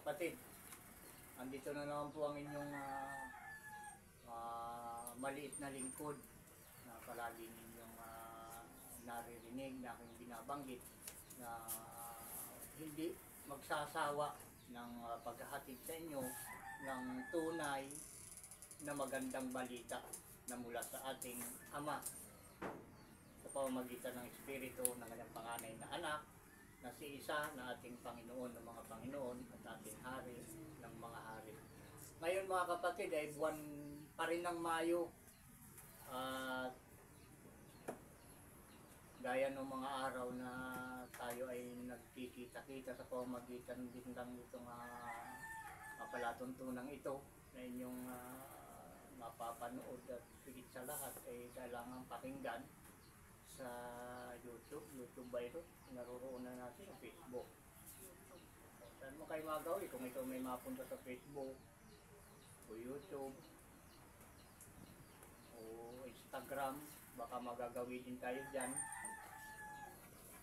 kapatid, andito na naman po ang inyong maliit na lingkod na palagi ninyong naririnig na aking binabanggit na hindi magsasawa ng paghahatid sa inyo ng tunay na magandang balita na mula sa ating Ama sa pamamagitan ng Espiritu ng kanyang panganay na anak na si Isa na ating Panginoon ng mga Panginoon at ating Hari ng mga Hari. Ngayon mga kapatid ay buwan pa rin ng Mayo at gaya ng mga araw na tayo ay nagkikita-kita sa pamamagitan din lang itong palatuntunang ito na inyong mapapanood at higit sa lahat ay kailangan pakinggan sa YouTube ba ito? Naroroon na natin sa Facebook. Saan mo kayo magawin kung ito may mapunta sa Facebook o YouTube o Instagram, baka magagawin din tayo dyan.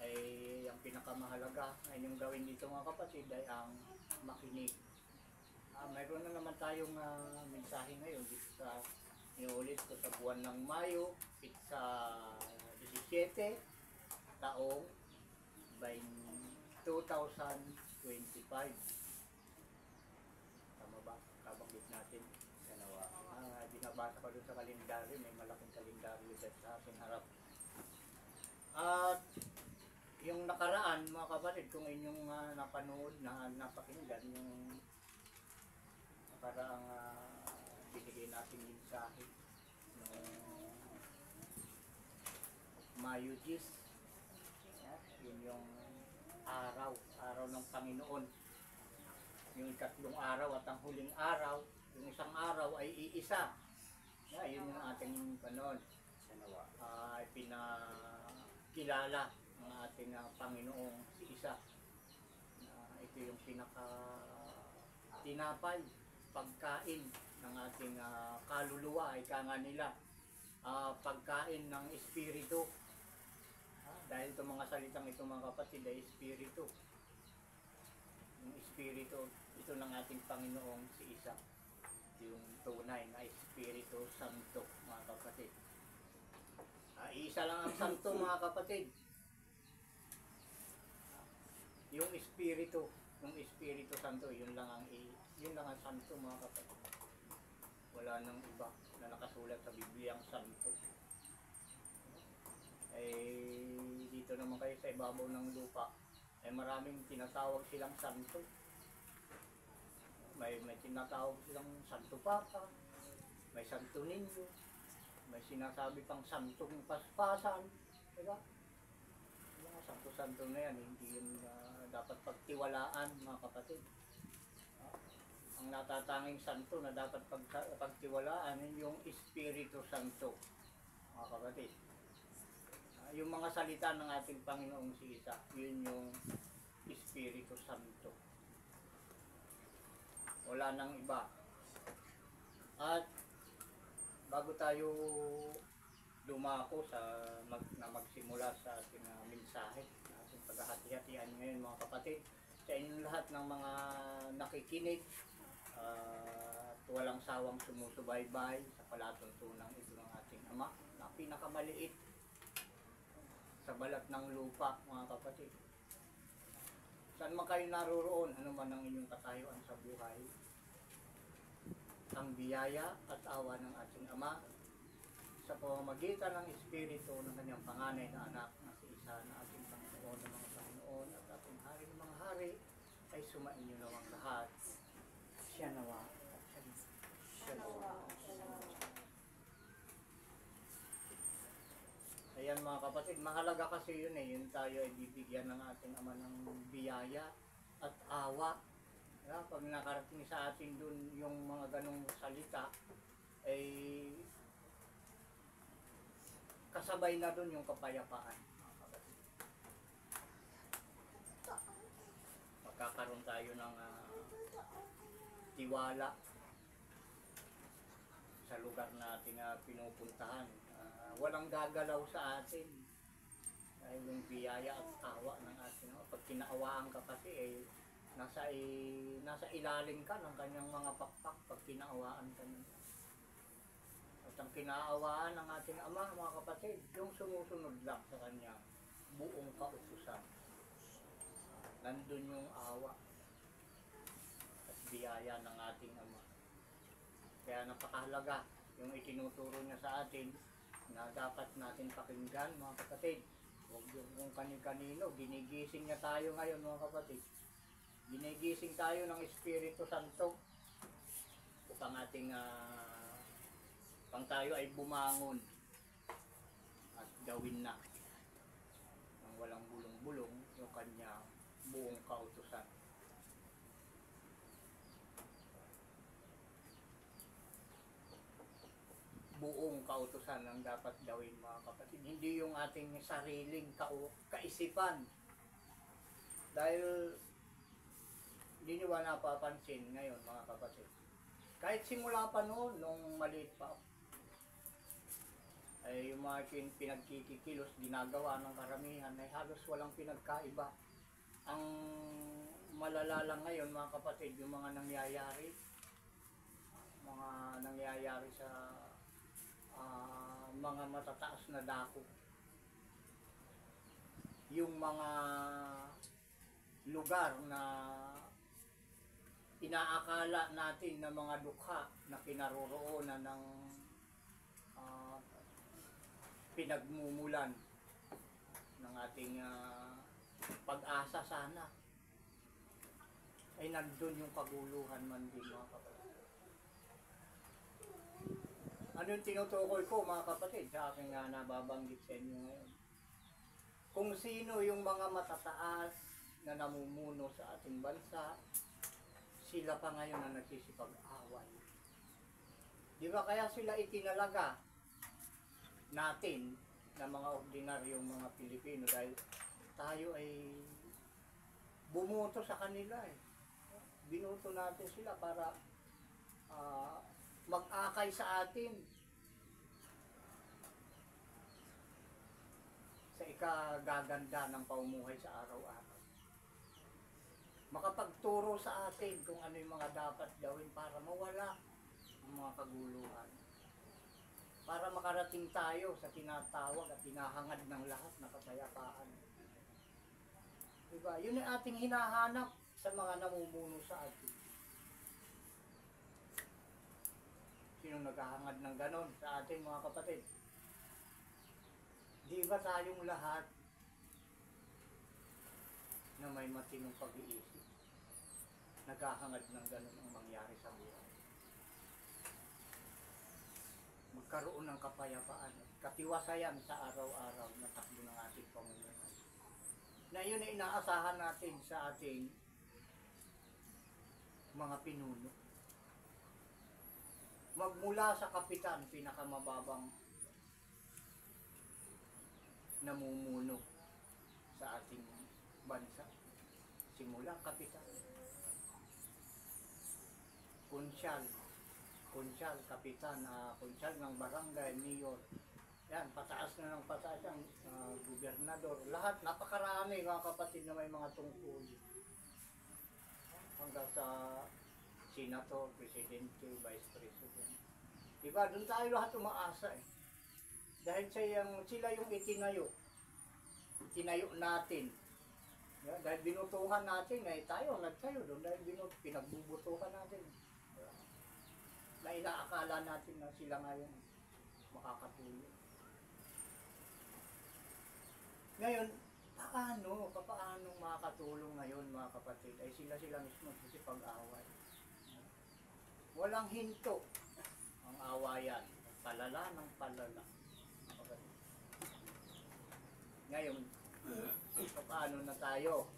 Ay ang pinakamahalaga na inyong gawin dito mga kapatid ay ang makinig. Mayroon na naman tayong mensahe ngayon dito sa inuulit ko sa buwan ng Mayo, sa 17 taong 2025. Tama ba? Kabanggit natin. Binabasa ko doon sa kalendaryo, may malaking kalendaryo sa aking harap. At yung nakaraan mga kapatid, kung inyong napanood, napakinggan yung nakaraang binigay natin mensahe noong Mayo 10, yun yung araw ng Panginoon, yung ikatlong araw at ang huling araw, yung isang araw ay iisa. Yun yung ating panood, ay pinakilala ng ating Panginoong si Isa. Ito yung tinapay, pagkain ng ating kaluluwa, ika nga nila, pagkain ng Espiritu. Dahil itong mga salitang ito mga kapatid ay Espiritu. Yung Espiritu, ito ng ating Panginoong si Isa. Yung tunay na Espiritu Santo mga kapatid. Isa lang ang Santo mga kapatid. Yung Espiritu Santo, yun lang ang Santo mga kapatid. Wala nang iba na nakasulat sa Biblia ang Santo. Dito naman kayo sa ibabaw ng lupa, maraming tinatawag silang Santo. May tinatawag silang Santo Papa, may Santo Niño, may sinasabi pang Santong Paspasan, diba? Mga santo-santo na yan, hindi yun dapat pagtiwalaan mga kapatid. Ang natatanging santo na dapat pagtiwalaan yung Espiritu Santo mga kapatid. Yung mga salita ng ating Panginoong si Isa, yun yung Espiritu Santo. Wala nang iba. At bago tayo dumako na magsimula sa ating mensahe, ating paghahati-hatian ngayon mga kapatid, sa inyong lahat ng mga nakikinig at walang sawang sumusubaybay sa palatuntunan ito ng ating Ama na pinakamaliit sa balat ng lupa mga kapatid. Saan man kayo naroroon, ano man ang inyong katayuan sa buhay, ang biyaya at awa ng ating Ama sa pamamagitan ng Espiritu ng kanyang panganay na anak na si Isa na ating Panginoon ng mga Panginoon at ating Hari ng mga Hari ay sumainyo nawang lahat. Siya nawa at siya nawa. Ayan mga kapatid, mahalaga kasi yun yun tayo ay bibigyan ng ating Ama ng biyaya at awa. Pag nakarating sa atin dun yung mga ganong salita, ay kasabay na dun yung kapayapaan. Magkakaroon tayo ng tiwala sa lugar nating pinupuntahan. Walang gagalaw sa atin dahil yung biyaya at awa ng ating Pag kinaawaan ka kasi nasa ilalim ka ng kanyang mga pakpak pag kinaawaan ka niya. At ang kinaawaan ng ating Ama, mga kapatid, yung sumusunod lang sa kanyang buong kautusan. Nandun yung awa at biyaya ng ating Ama. Kaya napakahalaga yung itinuturo niya sa atin na dapat natin pakinggan, mga kapatid. Huwag yung kani-kanino, ginigising niya tayo ngayon, mga kapatid. Ginigising tayo ng Espiritu Santo upang ating pang tayo ay bumangon at gawin na ng walang bulong-bulong yung kanya buong kautusan. Buong kautusan ang dapat gawin, mga kapatid. Hindi yung ating sariling kaisipan. Dahil hindi nyo ba napapansin ngayon, mga kapatid? Kahit simula pa noon, nung maliit pa, ay yung mga pinagkikikilos, ginagawa ng karamihan, ay halos walang pinagkaiba. Ang malala lang ngayon, mga kapatid, yung mga nangyayari sa mga matataas na dako. Yung mga lugar na inaakala natin na mga dukha na kinaroroonan ng pinagmumulan ng ating pag-asa sana, ay nandun yung kaguluhan man din, mga kapatid. Ano yung tinutukoy ko, mga kapatid, sa aking nababanggit sa inyo ngayon? Kung sino yung mga matataas na namumuno sa ating bansa, sila pa ngayon na nagsisipag-away. Di ba kaya sila itinalaga natin na mga ordinaryong mga Pilipino dahil tayo ay bumoto sa kanila eh. Binoto natin sila para mag-akay sa atin sa ikagaganda ng pamumuhay sa araw-araw. Makapagturo sa atin kung ano yung mga dapat gawin para mawala ang mga kaguluhan. Para makarating tayo sa tinatawag at hinahangad ng lahat na kapayapaan. Diba? Yun ang ating hinahanap sa mga namumuno sa atin. Sino naghahangad ng ganon sa atin, mga kapatid? Di ba tayong lahat na may matinong pag-iisip, naghahangad ng ganon ang mangyari sa buhay? Magkaroon ng kapayapaan at katiwasayan sa araw-araw na takbo ng ating pamumuhay. Na yun ay inaasahan natin sa ating mga pinuno. Magmula sa kapitan, pinakamababang namumuno sa ating bansa. Simula kapitan. Konsyal, kapitan, konsyal ng barangay, mayor. Yan, pataas na ng pataas ang gobernador. Lahat, napakarami mga kapatid na may mga tungkol. Hanggang sa senator, presidente, vice president. Diba, doon tayo lahat umaasa eh. Dahil sila yung itinayo natin. Yeah, dahil binutuhan natin, tayo nagtayo doon dahil pinagbubutuhan natin. Na inaakala natin na sila ngayon makakatulong. Ngayon, paano makakatulong ngayon, mga kapatid? Ay sila mismo nagsisipag-away. Walang hinto ang awayan. Palala ng palala. Ngayon, paano na tayo?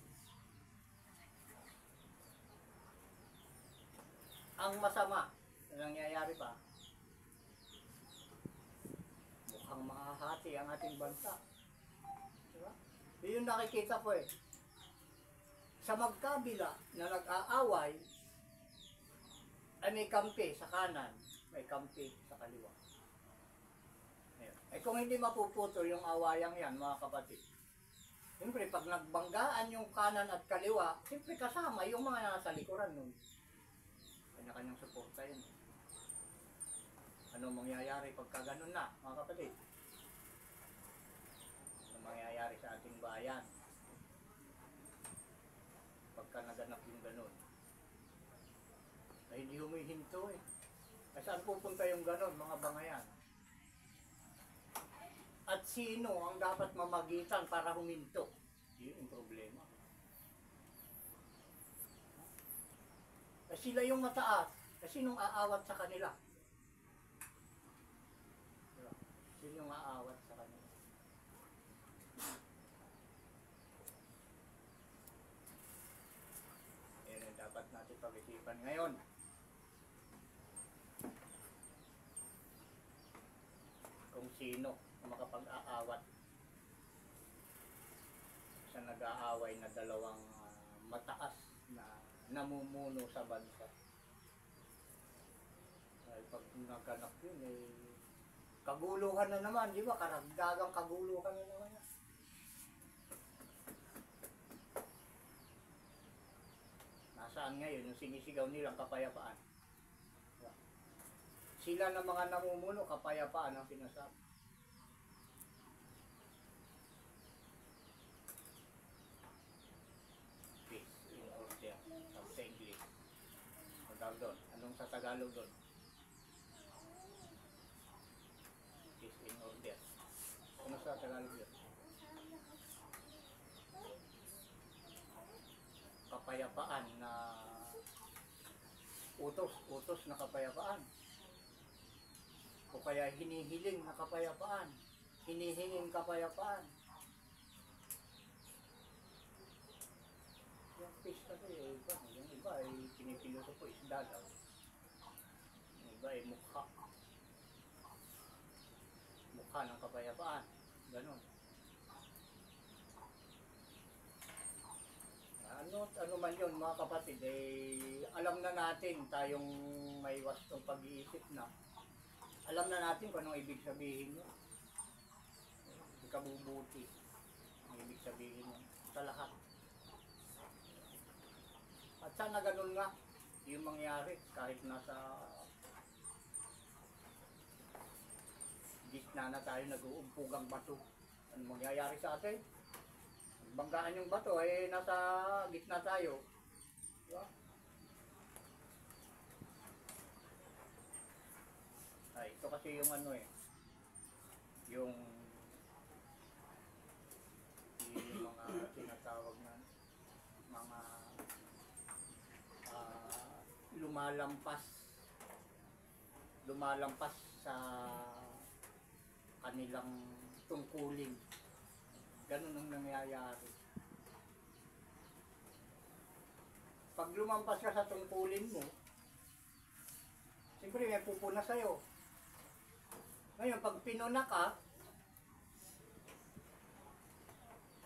Ang masama na nangyayari pa, mukhang mahahati ang ating bansa. Diba? Yun nakikita ko eh. Sa magkabila na nag-aaway, ay may kampi sa kanan, may kampi sa kaliwa. Ayun. Eh kung hindi mapuputol yung awayang yan, mga kapatid, Siyempre, pag nagbanggaan yung kanan at kaliwa, siyempre kasama yung mga nasa likuran nun. Kanya-kanyang suporta yun. Ano mangyayari pagka ganun na, mga kapatid? Ano mangyayari sa ating bayan? Pagka naganap yung ganun. Ay, hindi humihinto eh. Ay, saan pupunta yung ganun, mga bangayan? At sino ang dapat mamagitan para huminto? Yun yung problema. Ay, sila yung mataas. Ay, sinong aawat sa kanila? Diba? Sino yung aawat sa kanila? Yan ang dapat natin pag-isipan ngayon. Kung sino ang makapag-aawat sa nag-aaway na dalawang mataas na namumuno sa bansa. Dahil pag naganap yun, kaguluhan na naman, di ba? Karagdagang kaguluhan na naman yan. Nasaan ngayon yung sinisigaw nilang kapayapaan? Sila na mga namumuno, kapayapaan ang sinasabi. Peace in order. Sabi sa English. Ang tawag doon. Anong sa Tagalog doon? Peace in order. Ano sa Tagalog doon? Kapayapaan na utos na kapayapaan. O kaya hinihiling na kapayapaan, hinihinging kapayapaan. Yung peace kasi, yung iba ay pinipiloso po isda daw. Yung iba ay mukha. Mukha ng kapayapaan. Ganon. Ano man yun mga kapatid, alam na natin tayong may wastong pag-iisip na. Alam na natin kung anong ibig sabihin yun. Ikabubuti. Ang ibig sabihin yun. Sa lahat. At sana ganun nga yung mangyari kahit nasa gitna na tayo nag-uumpugang bato. Ano mangyayari sa atin? Banggaan yung bato nasa gitna tayo. Diba? Ay, ito kasi yung yung mga tinatawag na mga lumalampas sa kanilang tungkulin. Ganun ang nangyayari. Pag lumampas ka sa tungkulin mo, siyempre may pupuna sa'yo. Ngayon, pag pinuna ka,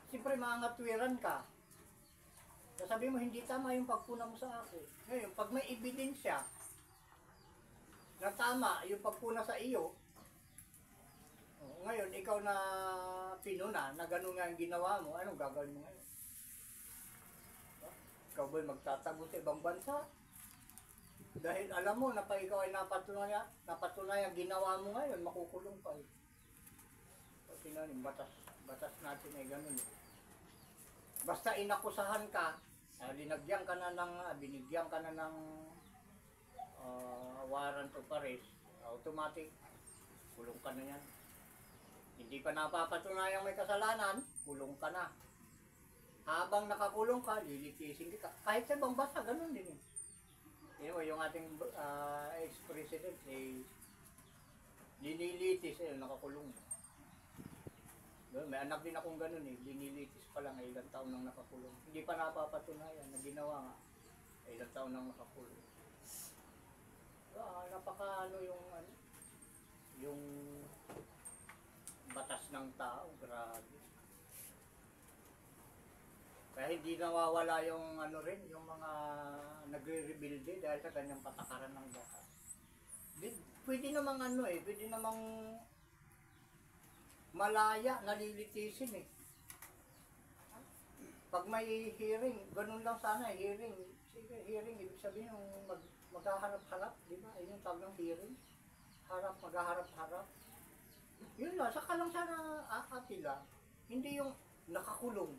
siyempre maangatwiran ka. Sasabihin mo, hindi tama yung pagpuna mo sa akin. Ngayon, pag may ebidensya na tama yung pagpuna sa iyo, ngayon, ikaw na pinuna, na gano'n nga yung ginawa mo, anong gagawin mo ngayon? Ikaw ba'y magtatago sa ibang bansa? Dahil alam mo na pag ikaw ay napatunayan ginawa mo ngayon, makukulong ka eh. Kasi na batas natin ay gano'n eh. Basta inakusahan ka, binigyan ka na ng warrant of arrest, automatic, kulong ka na yan. Hindi pa napapatunayang may kasalanan, kulong ka na. Habang nakakulong ka, lilitisin ka. Kahit sa ibang bansa, ganun din eh. Yung ating ex-president, linilitis nakakulong. May anak din akong ganun eh, linilitis pa lang, ilang taon nang nakakulong. Hindi pa napapatunayan na ginawa nga, ilang taon nang nakakulong. Napaka yung batas ng tao, grabe. Kaya hindi nawawala yung yung mga nagre-rebuilde dahil sa ganyang patakaran ng batas. Pwede namang pwede namang malaya, nalilitisin eh. Pag may hearing, ganun lang sana, hearing. Sige, hearing, ibig sabihin yung maghaharap-harap, di ba? Ayun yung tawag ng hearing. Harap, maghaharap-harap. Yun lang, saka lang sana aapila. Hindi yung nakakulong.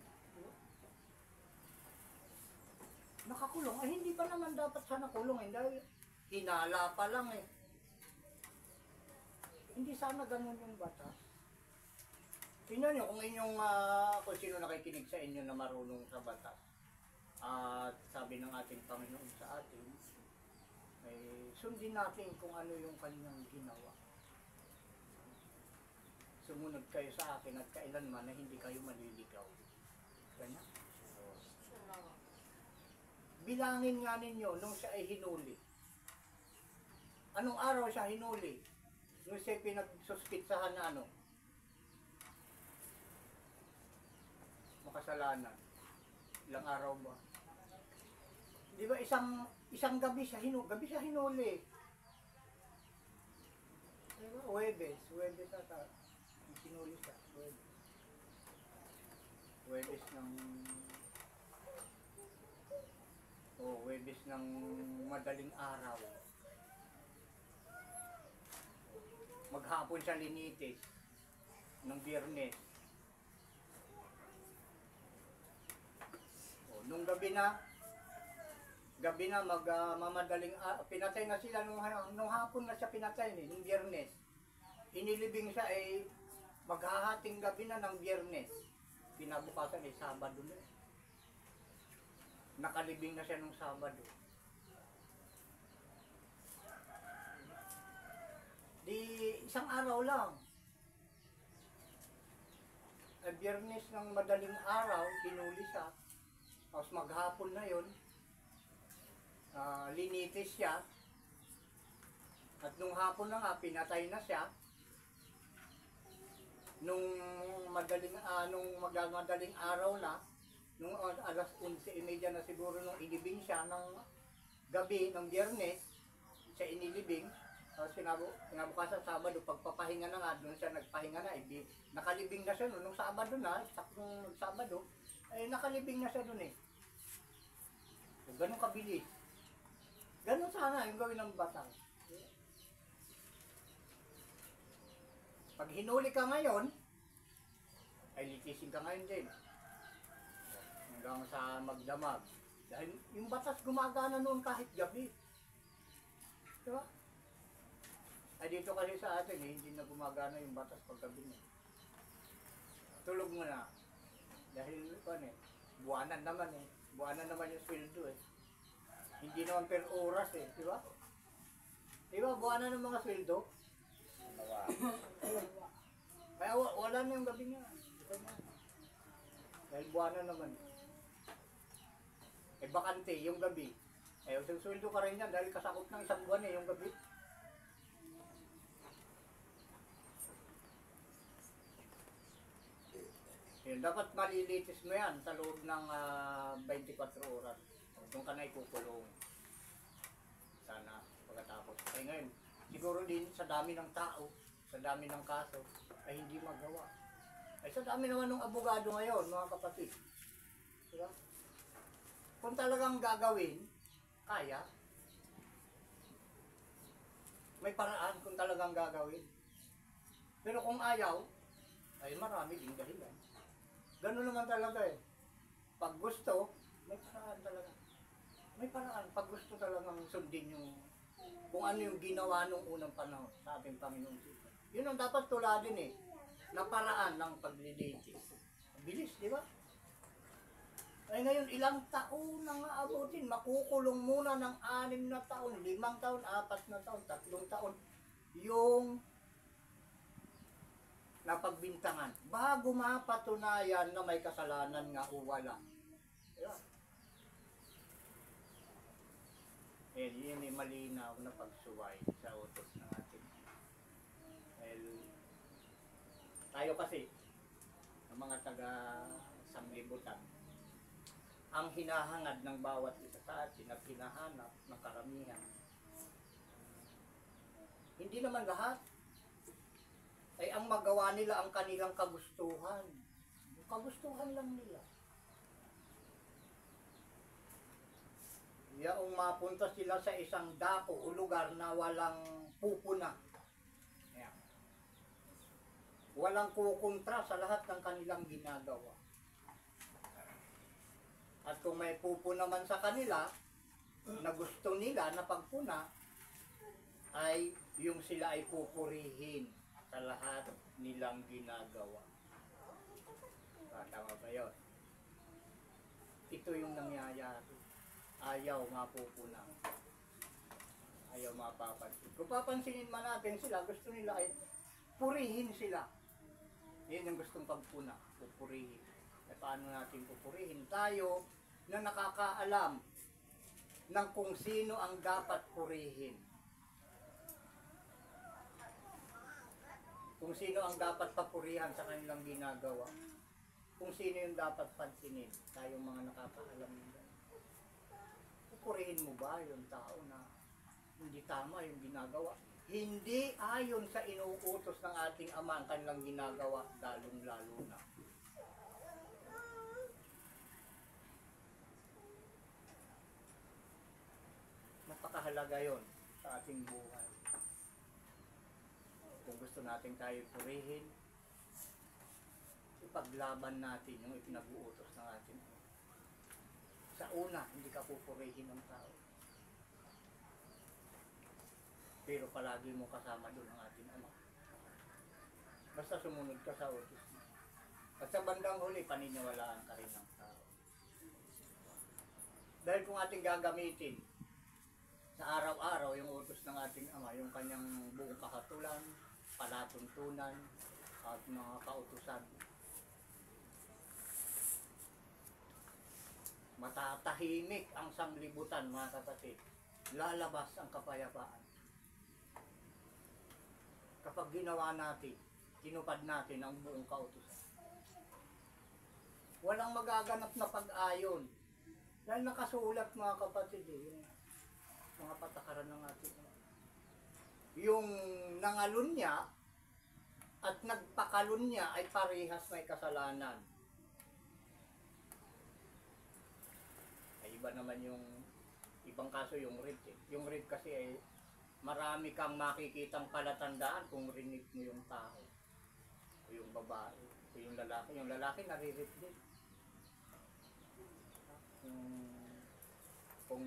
Nakakulong, ay hindi pa naman dapat sana kulong eh, dahil hinala pa lang eh. Hindi sana ganun yung batas. Tingnan nyo kung inyong, kung sino nakikinig sa inyo na marunong sa batas. At sabi ng ating Panginoon sa atin, ay sundin natin kung ano yung kanyang ginawa. Sumunod kayo sa akin at kailanman na hindi kayo maliligaw. Ganyan. Bilangin nga ninyo nung siya ay hinuli. Anong araw siya hinuli? Nung siya pinagsuspitsahan na ano? Makasalanan. Ilang araw ba? Di ba isang gabi siya hinuli. Diba? Huwebes ata. Hinuli siya. Huwebes ng Huwebes ng madaling araw. Maghapon siya linitis ng Biyernes. Nung gabi na magmamadaling pinatay na sila nung hapon na siya pinatay nung Biyernes. Inilibing siya ay maghahating gabi na ng Biyernes. Pinabukasan ay Sabado na. Nakalibing na siya nung Sabado. Di isang araw lang. Biyernes ng madaling araw, hinuli siya. Tapos maghapon na yun, linitis siya. At nung hapon na nga, pinatay na siya. Nung madaling araw na, nung alas 11:30 na siguro nung inilibing siya ng gabi, ng Biyernes, siya inilibing. Tapos kinabukasan Sabado, pagpapahinga na nga, doon siya nagpahinga na, nakalibing na siya nung Sabado na, nung Sabado, ay nakalibing na siya doon eh. So, ganun kabilis. Ganun sana yung gawin ng batas. Pag hinuli ka ngayon, ay litisin ka ngayon din. Hanggang sa magdamag. Dahil yung batas gumagana noon kahit gabi. Diba? Ay dito kasi sa atin hindi na gumagana yung batas pag gabi na. Tulog mo na. Dahil buwanan naman eh. Buwanan naman yung sweldo eh. Hindi naman per oras eh, di ba? Di ba buwanan ng mga sweldo? Kaya wala na yung gabi niya. Dahil buwanan naman. Eh bakante yung gabi. Eh sweldo ka rin yan dahil kasakot ng isang buwan eh yung gabi. Yun, dapat malilitis mo yan sa loob ng 24 oras. Doon ka na ikukulong. Sana pagkatapos. Ay ngayon, siguro din sa dami ng tao, sa dami ng kaso, ay hindi magawa. Ay sa dami naman ng abogado ngayon, mga kapatid. Diba? Kung talagang gagawin, kaya. May paraan kung talagang gagawin. Pero kung ayaw, ay marami din dahilan. Ganun naman talaga eh. Pag gusto, may paraan talaga. May paraan. Pag gusto talagang sundin yung kung ano yung ginawa nung unang panahon sa ating Panginoon. Yun ang dapat tuladin eh. Na paraan ng paglilitis. Bilis, di ba? Ay ngayon, ilang taon nang aabutin. Makukulong muna ng 6 na taon, 5 taon, 4 na taon, 3 taon. Yung napagbintangan bago mapatunayan na may kasalanan nga o wala. Diba? Eh, yun ay malinaw na pagsuway sa utos ng ating. Tayo kasi, ang mga taga-sanglibutan, ang hinahangad ng bawat isa sa atin at hinahanap ng karamihan. Hindi naman lahat. Ay ang magawa nila ang kanilang kagustuhan. Kagustuhan lang nila. mapunta sila sa isang dako o lugar na walang pupuna. Ayan. Walang kukontra sa lahat ng kanilang ginagawa. At kung may pupuna man sa kanila, na gusto nila na pagpuna, ay yung sila ay pupurihin sa lahat nilang ginagawa. Tama ba yun? Ito yung nangyayari. Ayaw mapupuna. Ayaw mapapansin. Kung papansinin man natin sila, gusto nila ay purihin sila. Yan yung gustong pagpuna, pupurihin. E paano natin pupurihin? Tayo na nakakaalam ng kung sino ang dapat purihin. Kung sino ang dapat papurihan sa kanilang ginagawa. Kung sino yung dapat pansinin. Tayong mga nakakaalam nila. Pupurihin mo ba yung tao na hindi tama yung ginagawa? Hindi ayon sa inuutos ng ating Ama ang kanilang ginagawa, lalong-lalo na. Napakahalaga yon sa ating buhay. Kung gusto natin tayo purihin, ipaglaban natin yung ipinag-uutos ng ating Ama. Sa una, hindi ka pupurihin ng tao. Pero palagi mo kasama doon ang ating Ama. Basta sumunod ka sa utos mo. At sa bandang huli, paniniwalaan ka rin ng tao. Dahil kung ating gagamitin sa araw-araw yung utos ng ating Ama, yung kanyang buong kahatulan, palatuntunan, at mga kautusan, matatahimik ang sanglibutan, mga kapatid. Lalabas ang kapayapaan. Kapag ginawa natin, tinupad natin ang buong kautusan. Walang magaganap na pag-ayon. Dahil nakasulat, mga kapatid, yung mga patakaran ng ating Ama. Yung nangalunya at nagpakalunya ay parehas may kasalanan. Ay iba naman yung ibang kaso, yung rape. Yung rape kasi ay marami kang makikitang palatandaan kung rinip mo yung tao. O yung babae, o yung lalaki. Yung lalaki nare-rape din. Kung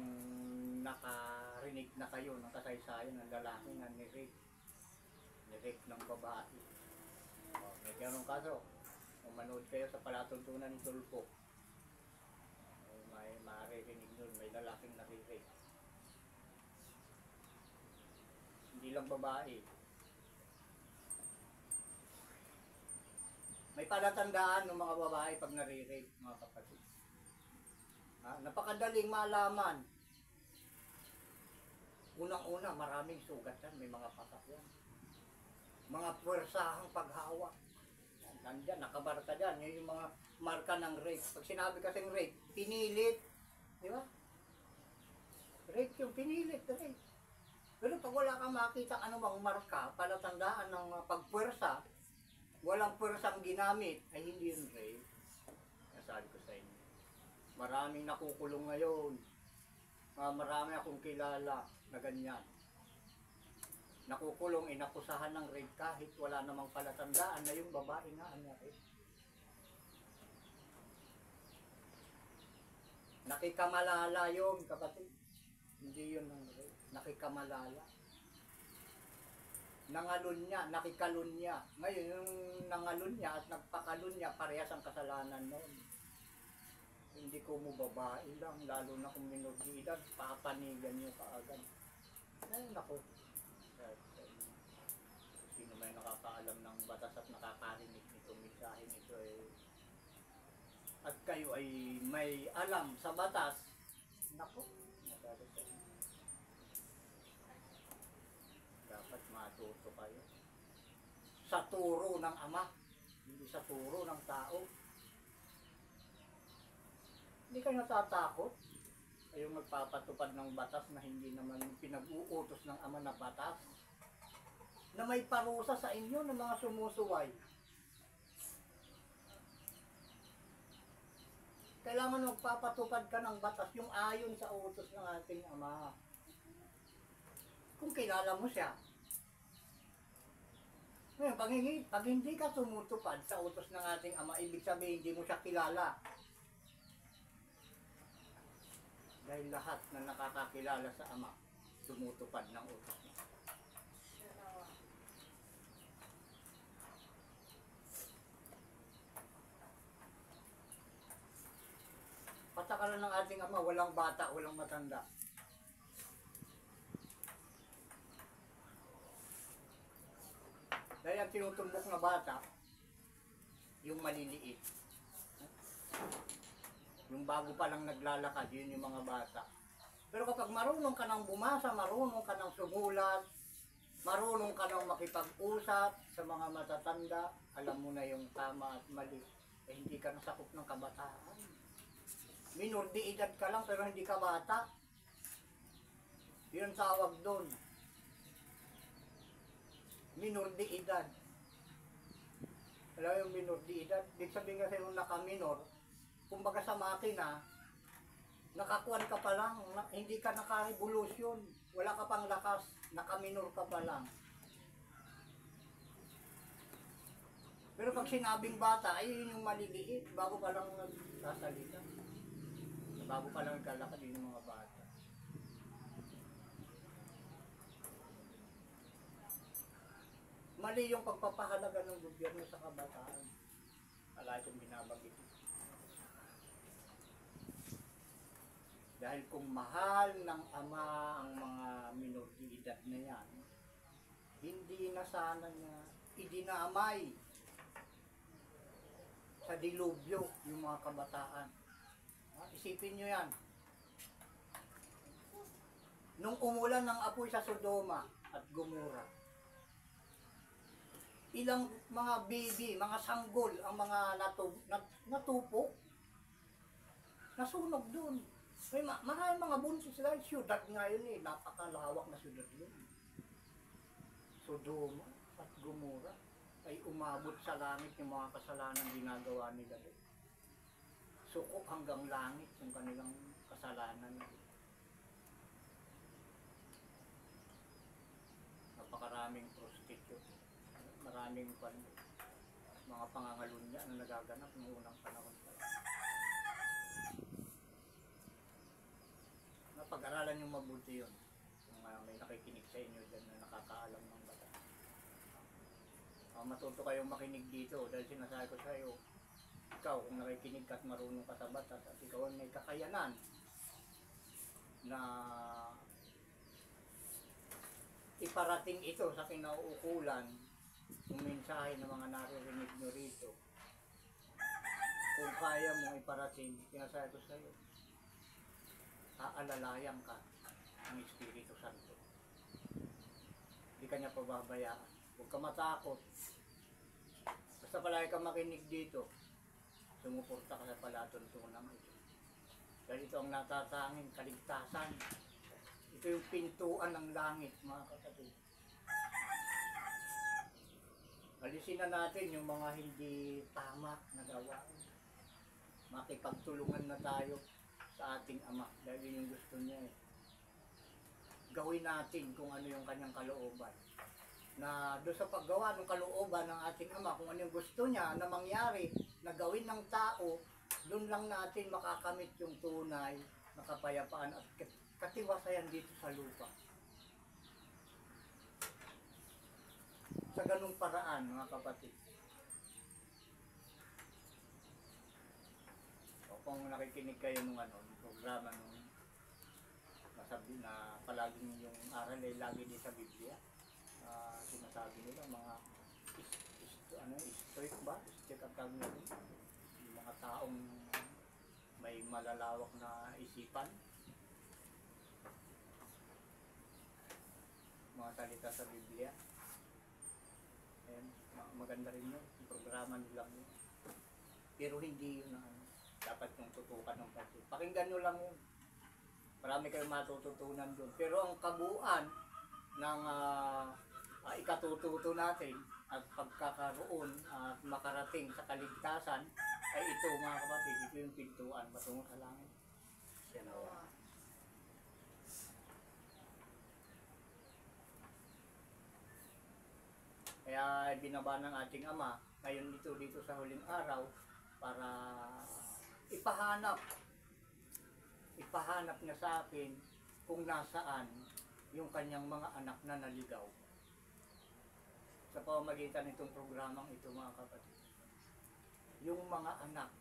nakarinig na kayo ng kasaysayan ng lalaki na ni-rape ng babae. O, may ganong kaso. Kung manood kayo sa palatuntunan ni Tulfo, may maririnig nun, may lalaking nare-rape. Hindi lang babae. May palatandaan ng mga babae pag nare-rape, mga kapatid. Napakadaling malaman. Unang-una, maraming sugat yan, may mga patak yan. Mga puwersahang paghawak. Nandyan, nakabarka dyan. Yun yung mga marka ng rape. Pag sinabi kasing rape, pinilit. Di ba? Rape yung pinilit, rape. Pero pag wala kang makita anumang marka, palatandaan ng pagpuwersa, walang puwersang ginamit, ay hindi yun rape. Nasabi ko sa inyo. Maraming nakukulong ngayon. Marami akong kilala na ganyan. Nakukulong, inakusahan ng rape kahit wala namang palatandaan na yung babae nga ang rape. Nakikamalala yun, kapatid. Hindi yun ang rape. Nakikamalala. Nangalunya, nakikalunya. Ngayon, yung nangalunya at nagpakalunya, parehas ang kasalanan noon. Hindi ko mo babae lang, lalo na kung minor de edad, papanigan nyo kaagad. Ay, naku. Sino may nakakaalam ng batas at nakakarinig nitong mensahe nito at kayo ay may alam sa batas, naku, dapat matuto kayo sa turo ng Ama, hindi sa turo ng tao. Hindi kayo natatakot ay yung magpapatupad ng batas na hindi naman pinag-uutos ng Ama na batas, na may parusa sa inyo ng mga sumusuway. Kailangan magpapatupad ka ng batas yung ayon sa utos ng ating Ama. Kung kilala mo siya. Ngayon, pag hindi ka tumutupad sa utos ng ating Ama, ibig sabihin hindi mo siya kilala. Dahil lahat na nakakakilala sa Ama, tumutupad ng utos niya. Patakaran ng ating Ama, walang bata, walang matanda. Dahil ang tinutumbok na bata, yung maliliit. Yung bago pa lang naglalakad, yun yung mga bata. Pero kapag marunong ka nang bumasa, marunong ka nang sumulat, marunong ka nang makipag-usap sa mga matatanda, alam mo na yung tama at mali, eh hindi ka nasakop ng kabataan. Minor de edad ka lang pero hindi ka bata. Yun ang tawag doon. Minor de edad. Alam mo yung minor de edad? Ibig sabihin kasi nung naka-minor, kumbaga sa makina, nakakuan ka pa lang, hindi ka naka-revolusyon, wala ka pang lakas, naka-minor ka pa lang. Pero pag sinabing bata, ay yun yung maliliit, bago pa lang nagsasalita. Bago pa lang naglalakad, yun yung mga bata. Mali yung pagpapahalaga ng gobyerno sa kabataan. Alay kong binabagit. Dahil kung mahal ng Ama ang mga minor de edad na yan, hindi na sana niya idinamay sa dilubyo yung mga kabataan. Isipin nyo yan. Nung umulan ng apoy sa Sodoma at Gomora, ilang mga baby, mga sanggol, ang mga natupok, nasunog doon. May maraming mga bunso sila, syudad nga yun eh, napakalawak na syudad yun. Sodoma at Gomora ay umabot sa langit yung mga kasalanan ginagawa nila doon. Suko hanggang langit yung kanilang kasalanan. Napakaraming prostitute, maraming mga pangangalunya na nagaganap noong unang panahon pa. Napag-aralan yung mabuti yun. Kung may nakikinig sa inyo dyan na nakakaalam ng batas. Matuto kayong makinig dito dahil sinasabi ko sa iyo, ikaw kung nakikinig ka at marunong ka sa batas at ikaw ay may kakayanan na iparating ito sa kinauukulan ng mensahe ng mga naririnig nyo rito. Kung kaya mong iparating, sinasabi ko sa iyo, aalalayan ka ng Espiritu Santo. Hindi ka niya pababayaan. Huwag ka matakot. Basta palagi ka makinig dito, sumuporta ka sa palatuntunan ito. Dahil ito ang natatanging kaligtasan. Ito yung pintuan ng langit, mga kapatid. Alisin na natin yung mga hindi tama na gawain. Makipagtulungan na tayo sa ating Ama dahil yun yung gusto niya eh. Gawin natin kung ano yung kanyang kalooban. Na doon sa paggawa ng kalooban ng ating Ama, kung ano yung gusto niya na mangyari, na gawin ng tao, doon lang natin makakamit yung tunay na kapayapaan at katiwasayan dito sa lupa. Sa ganung paraan, mga kapatid. O kung nakikinig kayo ng programa nung nasabi na palaging yung aral ay lagi din sa Biblia. Sinasabi nila mga stoic ba? Stoic ang tawag nila. Yung mga taong may malalawak na isipan. Mga salita sa Biblia. Ayan, maganda rin yun. Yung programa nila yun. Pero hindi yun dapat yung tutukan ng pati. Pakinggan nyo lang yun. Marami kayong matututunan doon. Pero ang kabuuan ng ikatututo natin at pagkakaroon at makarating sa kaligtasan Ay ito mga kapatid, ito yung pintuan patungo sa langit. Siya nawa. Kaya binaba ng ating Ama, ngayon dito sa huling araw, para ipahanap niya sa akin kung nasaan yung kanyang mga anak na naligaw. Sa pamamagitan nitong programang ito mga kapatid, yung mga anak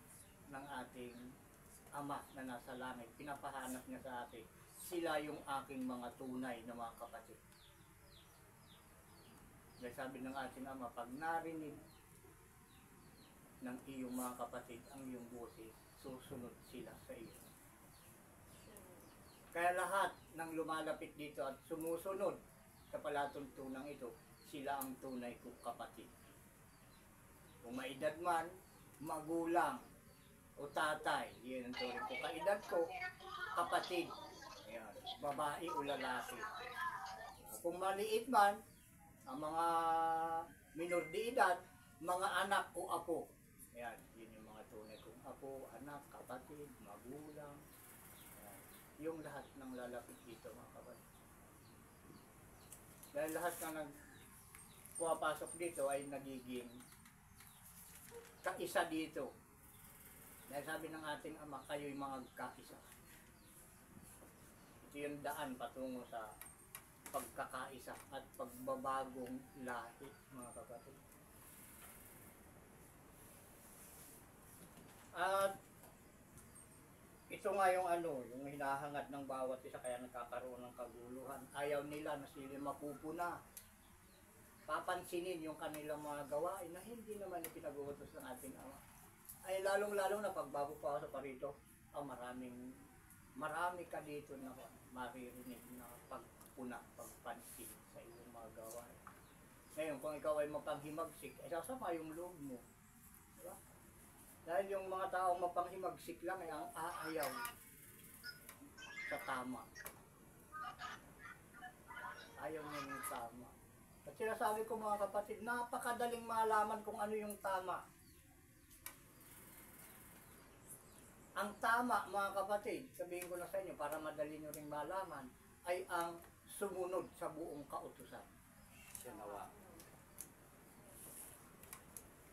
ng ating Ama na nasa langit, pinapahanap niya sa atin, sila yung aking mga tunay na mga kapatid. Dahil sabi ng ating Ama, pag narinig ng iyong mga kapatid ang iyong boses, susunod sila sa iyo. Kaya lahat ng lumalapit dito at sumusunod sa palatuntunang ito, sila ang tunay kong kapatid. Kung maedad man, magulang, o tatay, yan ang turing ko. Kaedad ko, kapatid. Ayan, babae o lalaki. Kung maliit man, ang mga minor de edad, mga anak o apo. Ayan, yun yung mga tunay kong apo, anak, kapatid, magulang. Ayan, yung lahat ng lalapit dito mga kapatid. Dahil lahat ng pumapasok dito ay nagiging kaisa dito. Dahil sabi ng ating Ama, kayo'y mga kaisa. Ito yung daan patungo sa pagkakaisa at pagbabagong lahi, mga kapatid. At ito nga yung yung hinahangad ng bawat isa, kaya nagkakaroon ng kaguluhan. Ayaw nila na sila mapupuna. Papansinin yung kanilang mga gawain na hindi naman ipinag-uutos ng ating Ama. Ay lalong-lalong na pagbago pa ako sa parito, marami ka dito na maririnig na pagpuna, pagpansin sa iyong mga gawain. Ngayon, kung ikaw ay mapanghimagsik, ay sasama yung loob mo. Diba? Dahil yung mga taong mapanghimagsik lang ay ang aayaw sa tama. Ayaw niya yung tama. At sinasabi ko mga kapatid, napakadaling malaman kung ano yung tama. Ang tama mga kapatid, sabihin ko na sa inyo para madali nyo ring malaman, ay ang sumunod sa buong kautusan. Siya nawa.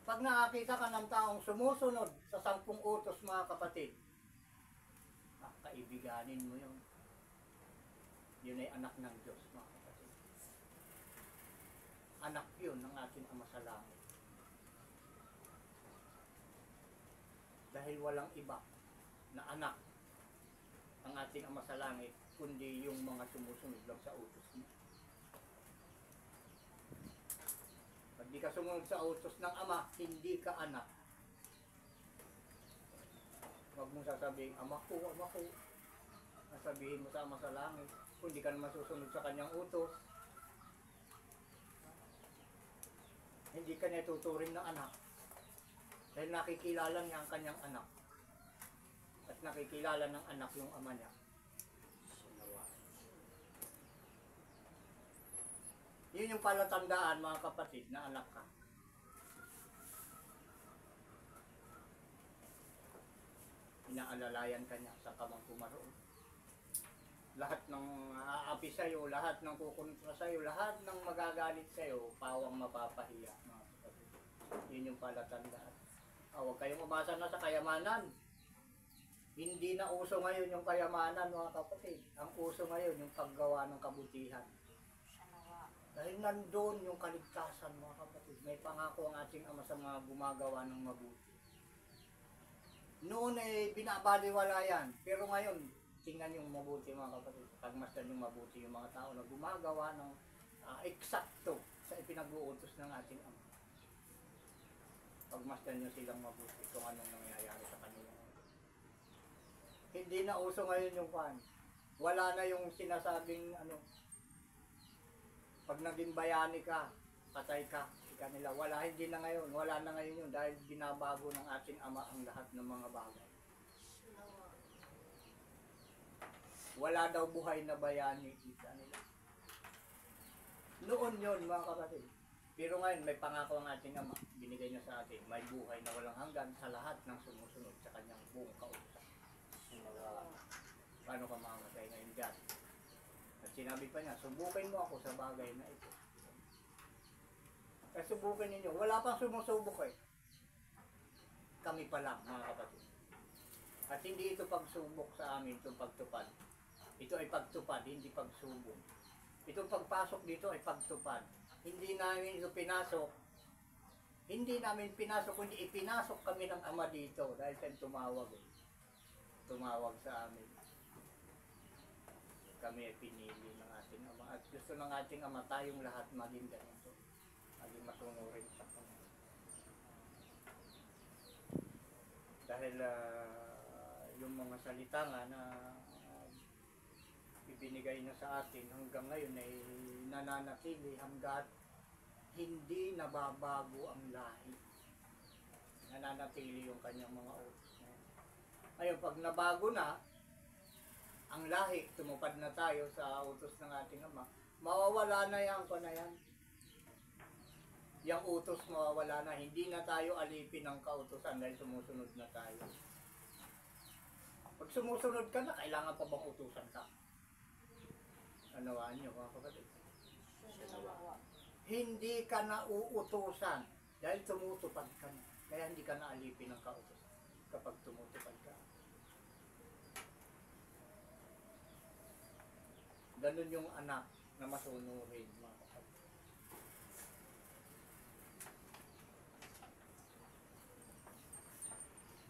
Pag nakakita ka ng taong sumusunod sa 10 utos mga kapatid, kaibiganin mo yun. Yun ay anak ng Diyos mga kapatid. Anak yun ng ating Ama sa langit. Dahil walang iba na anak ang ating Ama sa langit, kundi yung mga sumusunod lang sa utos niya. Pag di ka sumunod sa utos ng Ama, hindi ka anak. Huwag mong sasabihin, Ama ko, Ama ko. Sasabihin mo sa Ama sa langit, kung di ka naman susunod sa kanyang utos, hindi ka niya tuturing na anak. Dahil nakikilala niya ang kanyang anak. At nakikilala ng anak yung ama niya. Yun yung palatandaan mga kapatid na anak ka. Inaalalayan ka niya sa kamang pumaroon. Lahat ng aapi sa'yo, lahat ng kukontra sa'yo, lahat ng magagalit sa'yo, pawang mapapahiya mga kapatid. Yun yung palatandaan. Huwag kayong umasa na sa kayamanan. Hindi na uso ngayon yung kayamanan mga kapatid. Ang uso ngayon yung paggawa ng kabutihan. Dahil nandun yung kaligtasan mga kapatid. May pangako ang ating Ama sa mga gumagawa ng mabuti. Noon ay binabaliwala yan. Pero ngayon, tingnan yung mabuti mga kapatid. Pagmasdan yung mabuti yung mga tao na gumagawa ng eksakto sa ipinag-uutos ng ating Ama. Pagmasdan nyo silang mabuti kung anong nangyayari sa kanila. Hindi na uso ngayon yung pan. Wala na yung sinasabing pag naging bayani ka, patay ka, ika nila. Wala, hindi na ngayon. Wala na ngayon yun dahil binabago ng ating Ama ang lahat ng mga bagay. Wala daw buhay na bayani, ika nila. Noon yun mga kapatid. Pero ngayon, may pangako ang ating Ama. Binigay niya sa atin, may buhay na walang hanggan sa lahat ng sumusunod sa kanyang buong kautusan. Paano ka mamamatay ngayon dyan? At sinabi pa niya, subukin mo ako sa bagay na ito. Kaya subukin ninyo. Wala pang sumusubok eh. Kami pa lang, mga kapatid. At hindi ito pagsubok sa amin, itong pagtupad. Ito ay pagtupad, hindi pagsubok. Itong pagpasok dito ay pagtupad. Hindi namin ito pinasok. Hindi namin pinasok, kundi ipinasok kami ng Ama dito. Dahil siya tumawag eh. Tumawag sa amin. Kami ay pinili ng ating Ama. At gusto ng ating Ama tayong lahat maging ganito. Maging matunurin sa Kanya. Dahil yung mga salita nga na ibinigay na sa atin hanggang ngayon ay nananatili hanggat hindi nababago ang lahi. Nananatili yung kanyang mga utos. Ngayon, pag nabago na ang lahi, tumupad na tayo sa utos ng ating Ama, mawawala na yan ko na yan. Yung utos mawawala na, hindi na tayo alipin ng kautusan dahil sumusunod na tayo. Pag sumusunod ka na, kailangan pa bang utusan ka? Anawaan nyo mga kapatid. Hindi ka na uutusan dahil tumutupad ka na. Kaya hindi ka na alipin ng kautusan kapag tumutupad ka. Ganun yung anak na masunurin mga kapatid.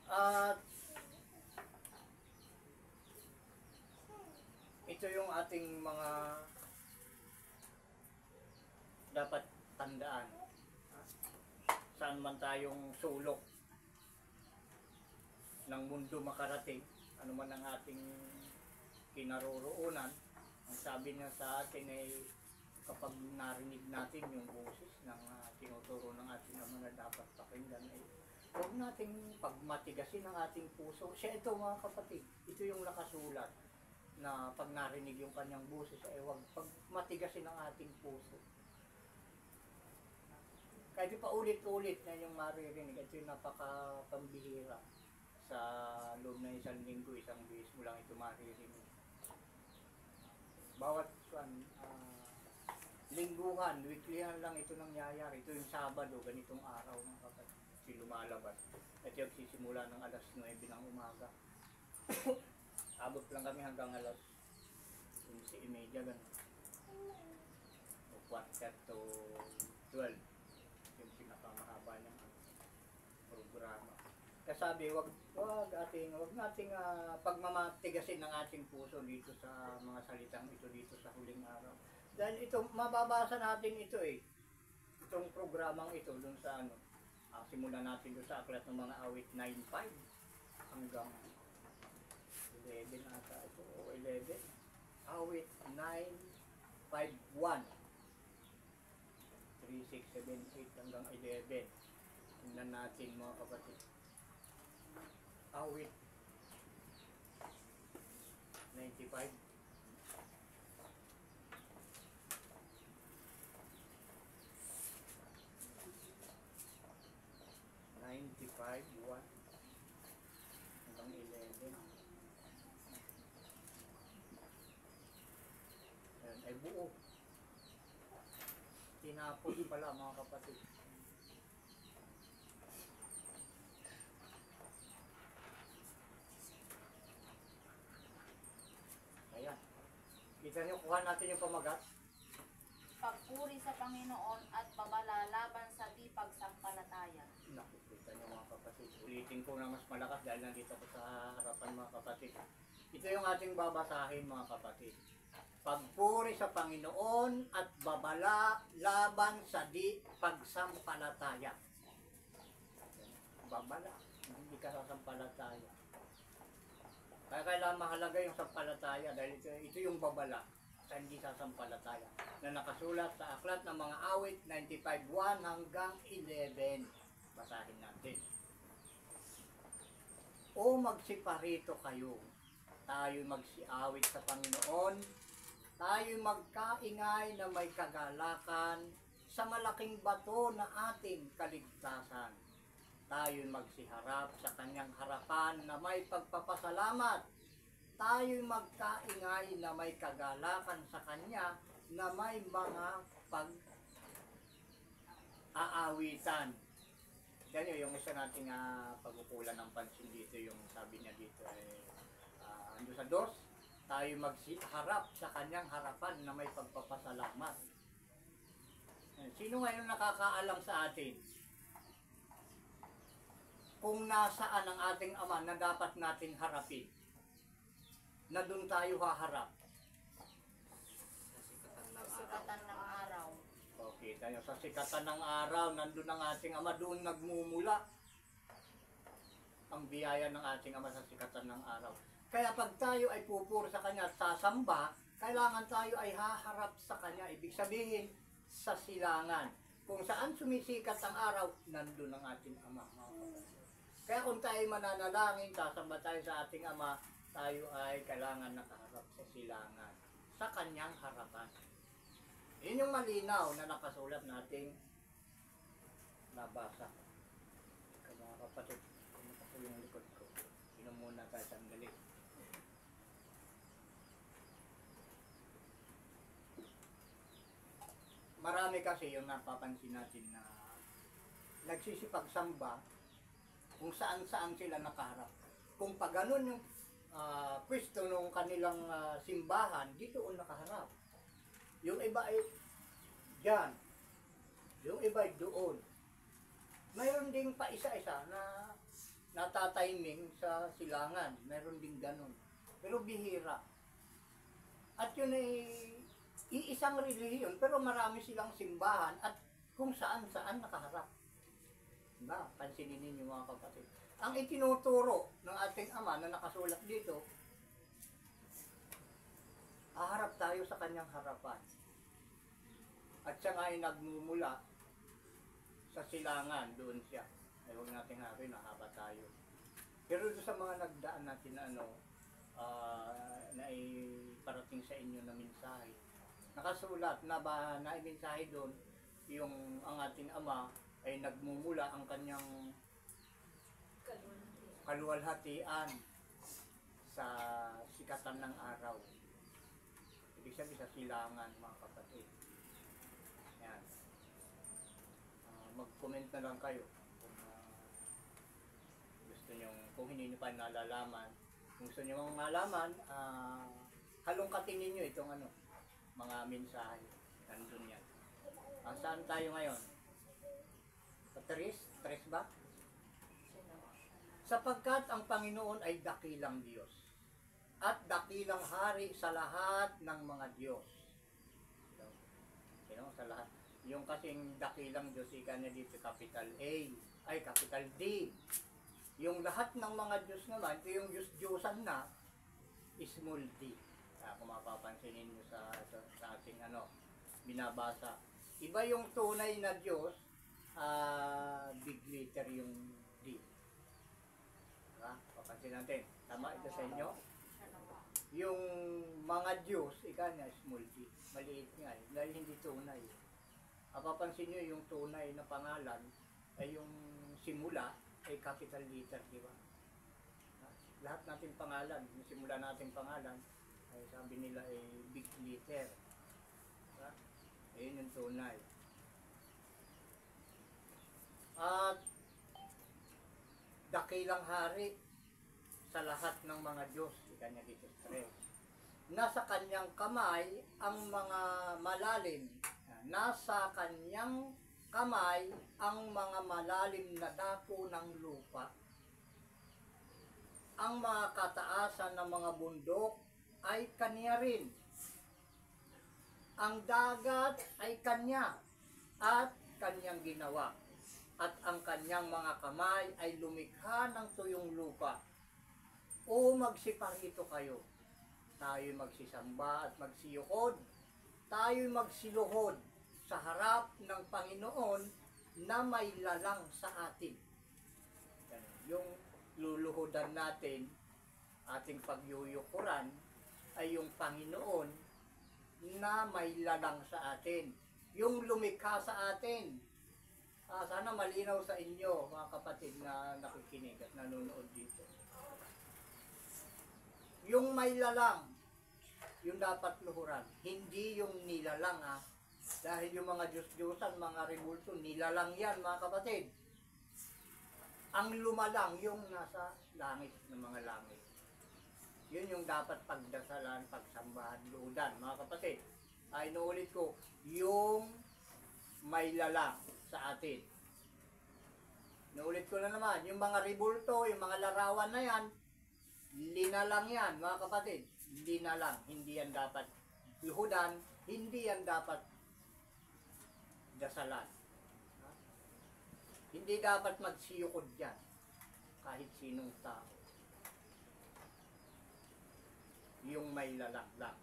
At ito yung ating mga dapat tandaan. Saan man tayong sulok ng mundo makarating, ano man ang ating kinaroroonan, ang sabi niya sa atin ay kapag narinig natin yung boses ng tinuturo ng ating Ama na dapat pakinggan ay huwag nating pagmatigasin ang ating puso. Siya ito mga kapatid, ito yung nakasulat na pag narinig yung kanyang boses ay huwag pagmatigasin ang ating puso. Kahit pa ulit-ulit na yung maririnig, ito yung napaka-pambihira. Sa loob na isang linggo, isang beses mo lang ito maririnig. Bawat lingguhan, weeklyhan lang ito nangyayari. Ito yung Sabado, ganitong araw mga kapatid. Si lumalabas. At yung sisimula ng alas 9 ng umaga. Abot lang kami hanggang alas 11:30 ganun. O 11:45 yung pinakamahaba ng programa. Kaya sabi, wag nating pagmamatigasin ng ating puso dito sa mga salitang ito dito sa huling araw. Dahil ito, mababasa natin ito eh. Itong programang ito dun sa simulan natin dun sa aklat ng mga awit 9:5 hanggang 11 ata ito, o 11. Awit 9:5:1. 3, 6, 7, 8 hanggang 11. Tingnan natin mga kapatid. Awit 95. One hanggang 11. Ayan, ay buo. Tinapos pala mga kapatid. Ayan. Kita nyo, kuha natin yung pamagat. Pagpuri sa Panginoon at pabalalaban sa di pagsampalataya. Nakikita nyo mga kapatid. Ulitin ko na mas malakas dahil nandito ko sa harapan mga kapatid. Ito yung ating babasahin mga kapatid. Pagpuri sa Panginoon at babala laban sa di pagsampalataya. Babala, hindi ka sasampalataya. Kaya kailangan mahalaga yung sampalataya dahil ito yung babala sa hindi sasampalataya na nakasulat sa aklat ng mga awit 95:1 hanggang 11. Basahin natin. O magsiparito kayo, tayo magsiawit sa Panginoon, tayo magkaingay na may kagalakan sa malaking bato na ating kaligtasan. Tayo'y magsiharap sa kanyang harapan na may pagpapasalamat. Tayo'y magkaingay na may kagalakan sa kanya na may mga pag-aawitan. Yan yung isa nating pagkukulan ng pansin dito, yung sabi niya dito ando sa dos, tayo magharap sa kanyang harapan na may pagpapasalamat. Sino ngayon nakakaalam sa atin kung nasaan ang ating Ama na dapat natin harapin, na doon tayo haharap? Sikatan ng araw. Okay, tayo sa sikatan ng araw, nandun ang ating Ama, doon nagmumula ang biyaya ng ating Ama sa sikatan ng araw. Kaya pag tayo ay pupuro sa Kanya at sasamba, kailangan tayo ay haharap sa Kanya. Ibig sabihin, sa silangan. Kung saan sumisikat ang araw, nandun ang ating Ama. Kaya kung tayo mananalangin, sasamba tayo sa ating Ama, tayo ay kailangan nakaharap sa silangan, sa Kanyang harapan. Yun yung malinaw na nakasulat nating nabasa. Kaya mga kapatid, kumusta po yung likod ko? Inom muna tayo sandali. Marami kasi yung napapansin natin na nagsisipagsamba kung saan-saan sila nakaharap. Kung pag ganun yung pwesto ng kanilang simbahan, dito nakaharap. Yung iba ay dyan. Yung iba ay doon. Mayroon ding pa isa-isa na natatiming sa silangan. Mayroon ding ganun. Pero bihira. At yun ay iisang relihiyon, pero marami silang simbahan at kung saan-saan nakaharap. Diba? Pansinin ninyo mga kapatid. Ang itinuturo ng ating Ama na nakasulat dito, haharap tayo sa kanyang harapan. At siya nga ay nagmumula sa silangan, doon siya. Ay huwag natin harapin, nahaba tayo. Pero doon sa mga nagdaan natin na na iparating sa inyo na mensahe, nakasulat na ba na mensahe doon, yung ang ating Ama ay nagmumula ang kanyang kaluwalhatian sa sikatan ng araw. Ibig sabihin sa silangan, mga kapatid. Yan. Mag-comment na lang kayo kung gusto nyo, kung hindi nyo pa nalalaman. Kung gusto nyo malaman, halongkatin ninyo itong mga mensahe. Nandun yan. Saan tayo ngayon? Sa tres ba? Sapagkat ang Panginoon ay dakilang Diyos at dakilang hari sa lahat ng mga Diyos. Sa lahat. Yung kasing dakilang Diyos, ika niya dito capital A, ay capital D. Yung lahat ng mga Diyos naman, ito yung Diyos-Diyosan na, small d. Kung mapapansin ninyo sa ating binabasa. Iba yung tunay na Diyos, big letter yung D. Papansin natin. Tama ito sa inyo? Yung mga Diyos, ika niya small d. Maliit nga dahil hindi tunay. Papansin nyo yung tunay na pangalan ay yung simula ay capital letter, di ba? Lahat nating pangalan, yung simula nating pangalan, ay sabi nila ay big letter. Ayun yung tunay. At dakilang hari sa lahat ng mga Diyos, ikanya dito 3. Nasa kanyang kamay ang mga malalim. Nasa kanyang kamay ang mga malalim na dako ng lupa. Ang mga kataasan ng mga bundok ay kanya rin. Ang dagat ay kanya at kanyang ginawa. At ang kanyang mga kamay ay lumikha ng tuyong lupa. O magsiparito kayo. Tayo'y magsisamba at magsiyukod. Tayo'y magsiluhod sa harap ng Panginoon na may lalang sa atin. Yung luluhodan natin, ating pagyuyukuran, ay yung Panginoon na may lalang sa atin. yung lumikha sa atin. Sana malinaw sa inyo, mga kapatid na nakikinig at nanonood dito. Yung may lalang, yung dapat luhuran. Hindi yung nilalang Dahil yung mga Diyos-Diyosan, mga rebulto, nilalang yan, mga kapatid. Ang lumalang, yung nasa langit ng mga langit. Yun yung dapat pagdasalan, pagsambahan, luudan, mga kapatid. Inuulit ko, yung may lalang sa atin. Naulit ko na naman, yung mga rebulto, yung mga larawan na yan, linalang yan, mga kapatid. Linalang, hindi yan dapat luhudan, hindi yan dapat dasalan. Hindi dapat magsiyukod yan, kahit sinong tao. Yung may lalang lang.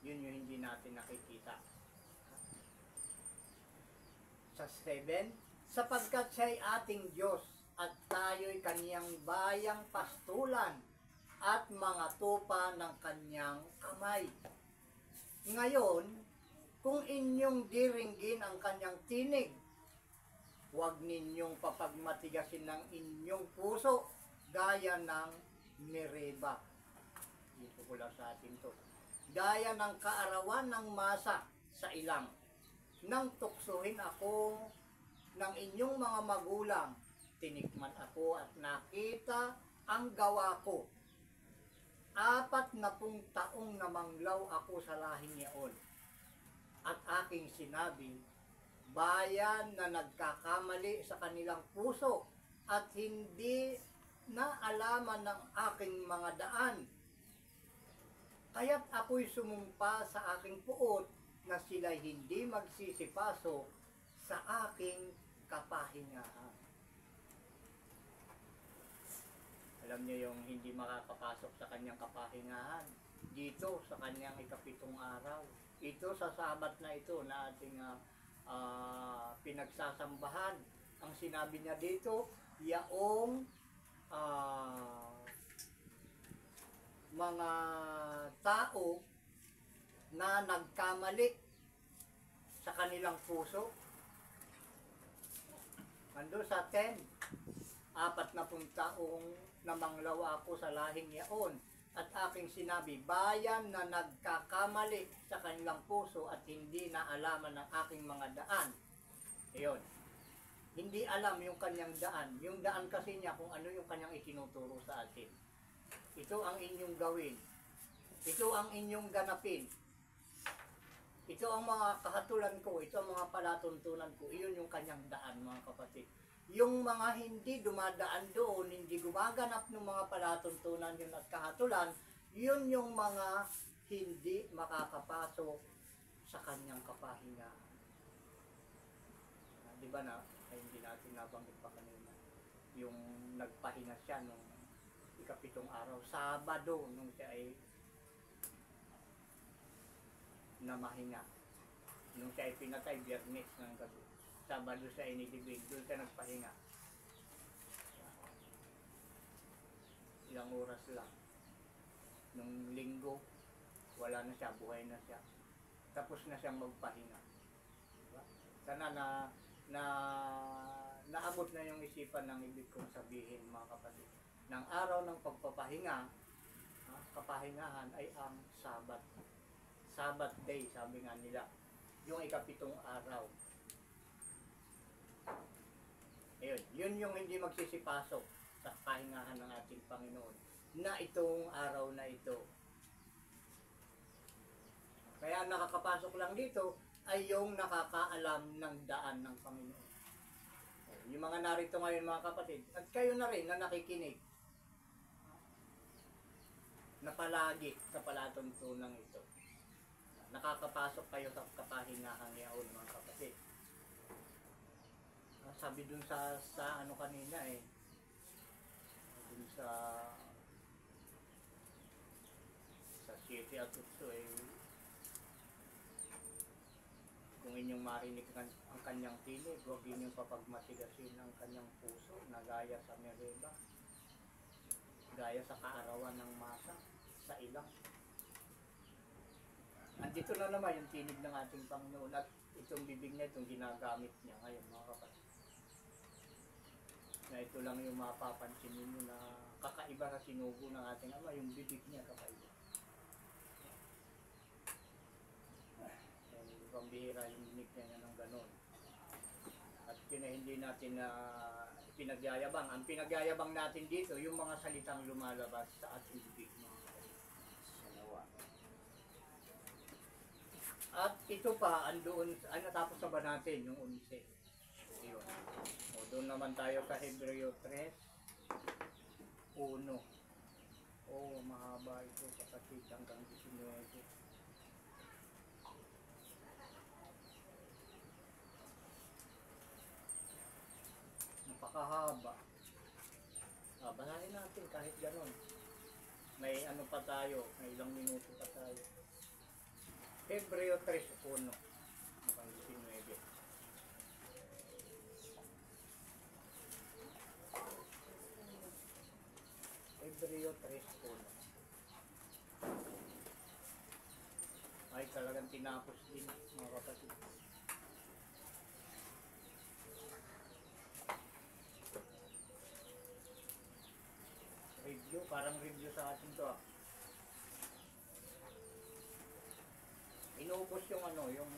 Yun yung hindi natin nakikita. Sa 7, sapagkat siya'y ating Diyos at tayo'y kaniyang bayang pastulan at mga tupa ng kaniyang kamay. Ngayon, kung inyong diringgin ang kaniyang tinig, huwag ninyong papagmatigasin ng inyong puso gaya ng Mereba. Dito ko lang sa atin to. Gaya ng kaarawan ng masa sa ilang. Nang tuksohin ako ng inyong mga magulang, tinikman ako at nakita ang gawa ko. 40 taong namanglaw ako sa lahing yaon. At aking sinabi, bayan na nagkakamali sa kanilang puso at hindi naalaman ng aking mga daan. Kaya't ako'y sumumpa sa aking puot na sila'y hindi magsisipaso sa aking kapahingahan. Alam niyo yung hindi makakapasok sa kanyang kapahingahan dito sa kanyang ikapitong araw. Ito sa Sabat na ito na ating pinagsasambahan. Ang sinabi niya dito, yaong mga tao na nagkamali sa kanilang puso. Ando sa 10, 40 taong namanglaw ako sa lahing yaon at aking sinabi, bayan na nagkakamali sa kanilang puso at hindi naalaman ng aking mga daan. Ayun. Hindi alam yung kanyang daan. Yung daan kasi niya kung ano yung kanyang itinuturo sa atin. Ito ang inyong gawin. Ito ang inyong ganapin. Ito ang mga kahatulan ko, ito ang mga palatuntunan ko, iyon yung kanyang daan, mga kapatid. Yung mga hindi dumadaan doon, hindi gumaganap ng mga palatuntunan yun at kahatulan, yun yung mga hindi makakapasok sa kanyang kapahingahan. Di ba na, ay hindi natin nabanggit pa kanina, yung nagpahinga siya nung ikapitong araw, Sabado, nung siya ay na mahinga. Nung siya ay pinatay, Biyernes ng gabi. Sabado siya inilibig, doon siya nagpahinga. Ilang oras lang. Nung Linggo, wala na siya, buhay na siya. Tapos na siyang magpahinga. Diba? Sana naabot na yung isipan ng ibig kong sabihin, mga kapatid. Ng araw ng pagpapahinga, kapahingahan ay ang Sabat. Sabbath day, sabi nga nila, yung ikapitong araw. Ayun, yun yung hindi magsisipasok sa kapahingahan ng ating Panginoon na itong araw na ito. Kaya nakakapasok lang dito ay yung nakakaalam ng daan ng Panginoon. Yung mga narito ngayon, mga kapatid, at kayo na rin na nakikinig, na palagi sa palatuntunan ito. Nakakapasok kayo sa kapahingahan yaon, mga kapatid. Sabi dun sa ano kanina dun sa 7 at 8 kung inyong marinig ang kanyang tinig, huwag inyong papagmatigasin ang kanyang puso na gaya sa Mereba, gaya sa kaarawan ng masa sa ilang. Andito na naman yung tinig ng ating Panginoon at itong bibig niya, itong ginagamit niya ngayon mga kapatid. Na ito lang yung mapapansin ninyo na kakaiba sa sinugo ng ating Ama, yung bibig niya kakaiba. Pambihira yung bibig niya ng ganon. At yun na hindi natin na pinagyayabang. Ang pinagyayabang natin dito, yung mga salitang lumalabas sa ating bibig. Siya nawa. At ito pa, andoon, ay natapos na ba natin yung 11? Yun. O doon naman tayo sa Hebreo 3, 1. Oh, mahaba ito kapatid hanggang 19. Napakahaba. Basahin natin kahit gano'n. May ano pa tayo, may ilang minuto pa tayo. Hebreo 3:1 hanggang 19. Hebreo 3:1. Ay, talagang tinapos din mga kapatid. Review, parang review sa atin to ah. Inubos yung ano, yung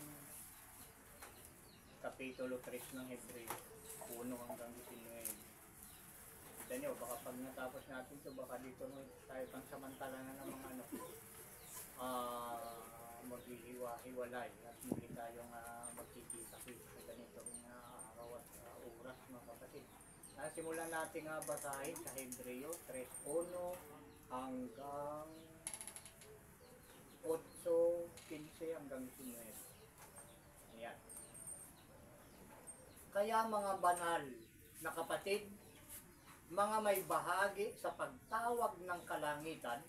kapitulo 3 ng Hebreo 1 hanggang 19. Kita nyo, baka pag natapos natin to, baka dito no, tayo pang samantala na ng mga ano, maghihiwa-hiwalay at muli tayong magkikita-kita sa ganitong araw at oras mga kapatid. Simulan natin nga basahin sa Hebreo 3:1 hanggang 8:15 hanggang 19. Ayan. Kaya mga banal na kapatid, mga may bahagi sa pagtawag ng kalangitan,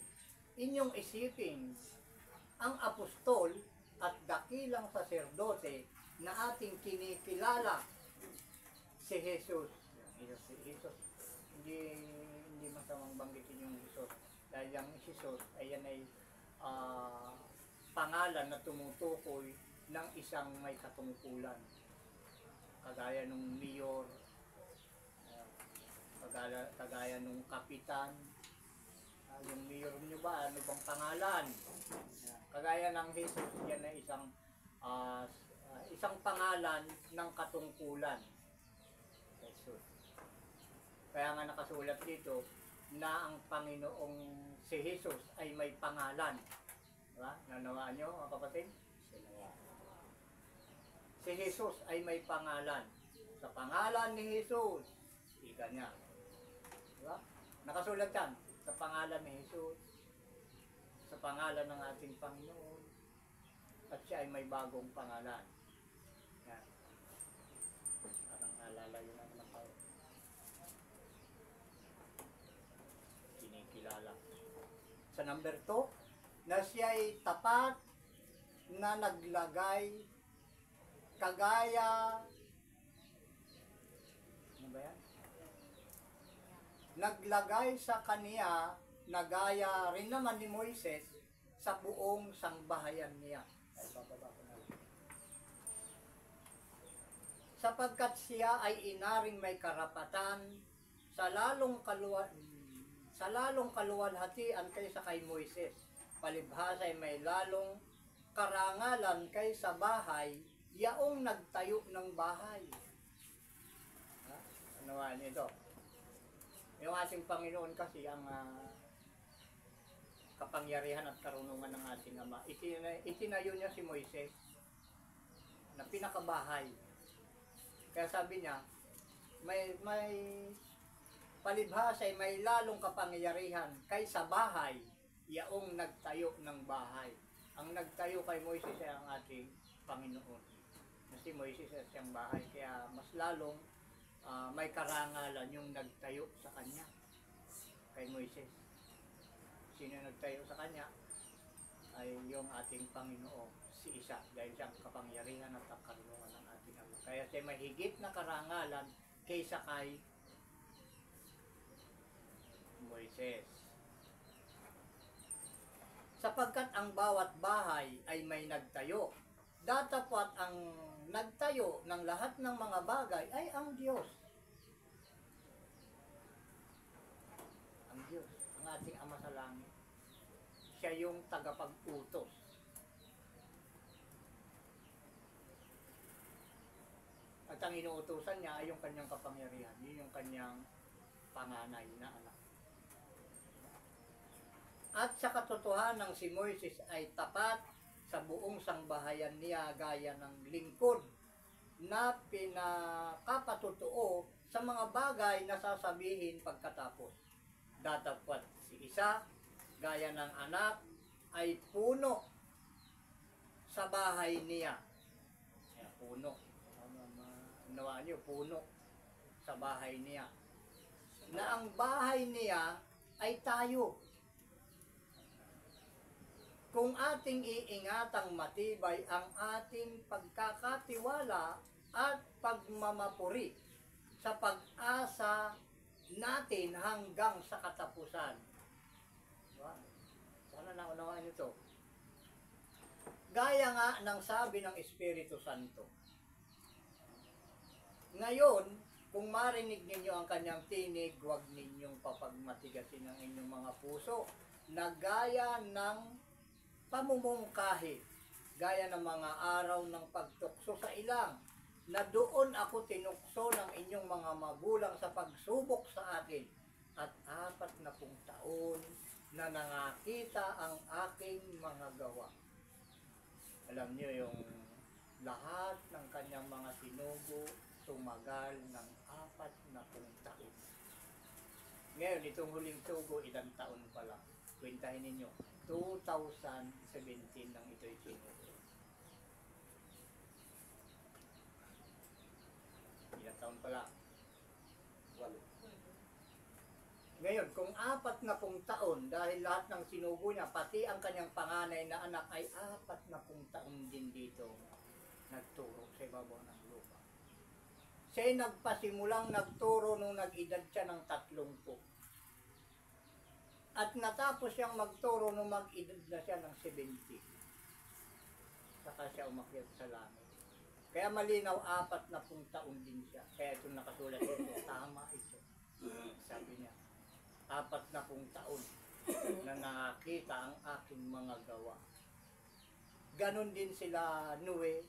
inyong isipin ang apostol at dakilang saserdote na ating kinikilala, si Jesus. Jesus, hindi masamang banggitin yung Jesus dahil yung Jesus ay yan ay pangalan na tumutukoy ng isang may katungkulan, kagaya nung mayor, kagaya nung kapitan. Yung mayor nyo ba, ano bang pangalan? Kagaya ng Jesus, yan ay isang pangalan ng katungkulan. Jesus. Kaya nga nakasulat dito na ang Panginoong si Jesus ay may pangalan. Diba? Nanawaan nyo mga kapatid? Siya nawa. Si Jesus ay may pangalan. Sa pangalan ni Jesus, ika niya. Diba? Nakasulat yan. Sa pangalan ni Jesus, sa pangalan ng ating Panginoon, at siya ay may bagong pangalan. Yan. Parang nalalayo na naman tayo. Kinikilala. Sa number 2, na siya ay tapat na naglagay kagaya, ano ba yan? Naglagay sa kaniya na gaya rin naman ni Moises sa buong sangbahayan niya. Ay, bababa ko na lang. Sapagkat siya ay inaring may karapatan sa lalong kaluwalhatian kaysa kay Moises. Palibhasa ay may lalong karangalan kaysa bahay, yaong nagtayo ng bahay. Ano nga nito? Yung ating Panginoon kasi ang kapangyarihan at karunungan ng ating Ama. Itinayo niya si Moises na pinakabahay. Kaya sabi niya, may palibhasa ay may lalong kapangyarihan kaysa bahay, yaong nagtayo ng bahay. Ang nagtayo kay Moises ay ang ating Panginoon. Na si Moises ay siyang bahay, kaya mas lalong may karangalan yung nagtayo sa kanya kay Moises. Sino nagtayo sa kanya ay yung ating Panginoon, si Isa, dahil siyang kapangyarihan at ang karunungan ng ating Ama. Kaya siya may higit na karangalan kaysa kay Moises. Sapagkat ang bawat bahay ay may nagtayo, datapwat ang nagtayo ng lahat ng mga bagay ay ang Diyos. Ang Diyos, ang ating Ama sa langit. Siya yung tagapag-utos. At ang inuutosan niya ay yung kanyang kapangyarihan. Yun yung kanyang panganay na anak. At sa katotohanan, si Moises ay tapat sa buong sangbahayan niya gaya ng lingkod na pinakapatotoo sa mga bagay na sasabihin pagkatapos. Datapwat si isa, gaya ng anak, ay puno sa bahay niya. Kaya puno. Nawaan niyo, puno sa bahay niya. Na ang bahay niya ay tayo. Kung ating iingatang matibay ang ating pagkakatiwala at pagmamapuri sa pag-asa natin hanggang sa katapusan. Wow. Sana naunawaan nyo to. Gaya nga ng sabi ng Espiritu Santo. Ngayon, kung marinig ninyo ang kanyang tinig, huwag ninyong papagmatigasin ang inyong mga puso na gaya ng pamumungkahi, gaya ng mga araw ng pagtukso sa ilang, na doon ako tinukso ng inyong mga magulang sa pagsubok sa akin, at 40 taon na nangakita ang aking mga gawa. Alam niyo yung lahat ng kanyang mga sinugo, tumagal ng 40 taon. Ngayon, itong huling sugo, ilang taon pa lang. Kwentahin ninyo, 2017 nang ito'y sinugo. Ilang taon pa lang? 8. Ngayon, kung 40 taon, dahil lahat ng sinugo niya, pati ang kanyang panganay na anak ay 40 taon din dito nagturo sa ibabaw ng lupa. Siya'y nagpasimulang nagturo nung nag-edad siya ng 30. At natapos siyang magturo nung mag-edad na siya ng 70. Saka siya umakyat sa langit. Kaya malinaw, 40 taon din siya. Kaya itong nakasulat dito, tama ito. Sabi niya, 40 taon na nakakita ang aking mga gawa. Ganon din sila Noe,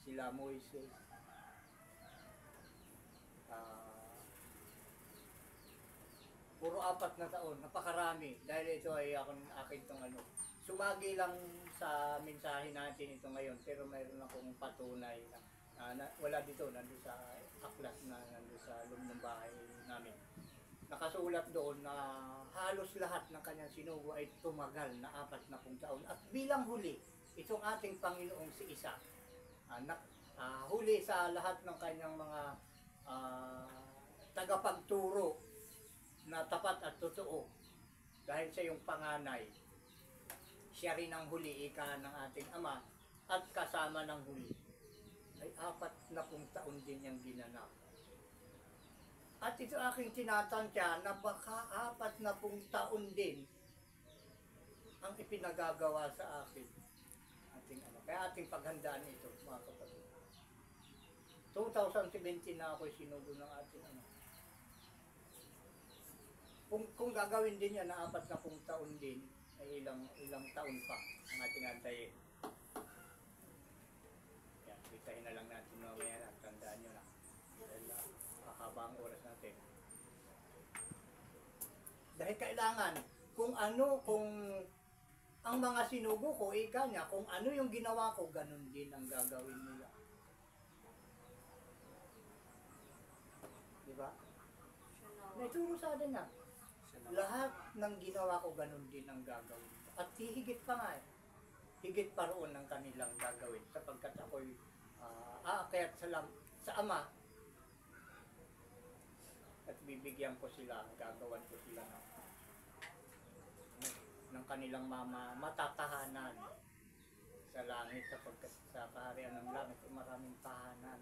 sila Moises. Puro 4 na taon, napakarami. Dahil ito ay akin itong sumagi lang sa mensahe natin ito ngayon, pero mayroon akong patunay na wala dito, nandun sa aklat na nandun sa loob ng bahay namin. Nakasulat doon na halos lahat ng kanyang sinugo ay tumagal na 40 taon. At bilang huli, itong ating Panginoong si Isa, huli sa lahat ng kanyang mga tagapagturo na tapat at totoo, dahil siya yung panganay, siya rin ang huli, ika ng ating Ama, at kasama ng huli ay 40 taon din niyang ginanap. At ito aking tinatansya na baka 40 taon din ang ipinagagawa sa akin ating Ama. Kaya ating paghandaan ito, mga kapatid. 2017 na ako'y sinugo ng ating Ama. Kung gagawin din yan na 40 taon din, ay ilang taon pa ang ating antayin. Yan, bitahin na lang natin mamaya, tandaan nyo na. Dahil haba ang oras natin. Dahil kailangan, kung ang mga sinugo ko, ika niya, kung ano yung ginawa ko, ganun din ang gagawin nila. Diba? Naituro sa atin na. Lahat ng ginawa ko, ganun din ang gagawin. At higit pa nga, higit pa roon ang kanilang gagawin. Sapagkat ako'y aakyat sa Ama, at bibigyan ko sila, gagawan ko sila ng kanilang matatahanan sa langit, sapagkat sa kaharian ng langit maraming tahanan.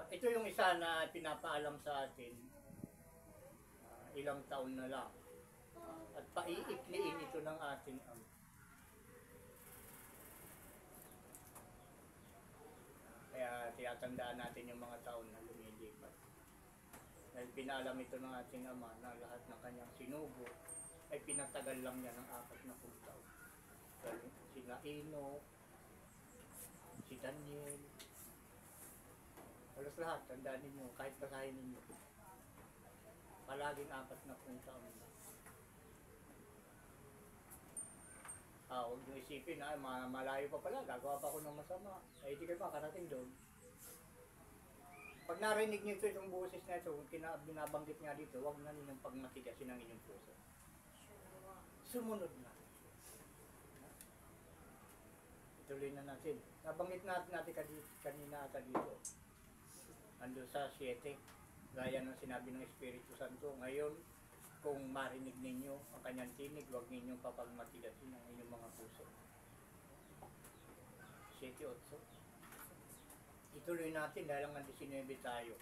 Ito yung isa na pinapaalam sa atin, ilang taon na lang, at paiikliin ito ng ating Ama. Kaya tiyatandaan natin yung mga taon na lumilipat. Dahil pinalam ito ng ating Ama na lahat ng kanyang sinugo ay pinatagal lang niya ng 40 taon. Dahil sila Eno, si Daniel, halos lahat, tandaan ninyo, kahit basahin ninyo. Palaging 40 taon na. Huwag nyo isipin, malayo pa pala, gagawa pa ako ng masama. Ay, di kayo makarating doon. Pag narinig nyo ito, itong boses na ito, binabanggit nga dito, huwag na ninyong pagmatigasin ang inyong puso. Sumunod na. Ituloy na natin. Nabanggit natin kanina ata dito. Ando sa 7, gaya ng sinabi ng Espiritu Santo. Ngayon, kung marinig ninyo ang kanyang tinig, huwag ninyong papagmatigasin ang inyong mga puso. 7:8. Ituloy natin dahil ang 19 tayo.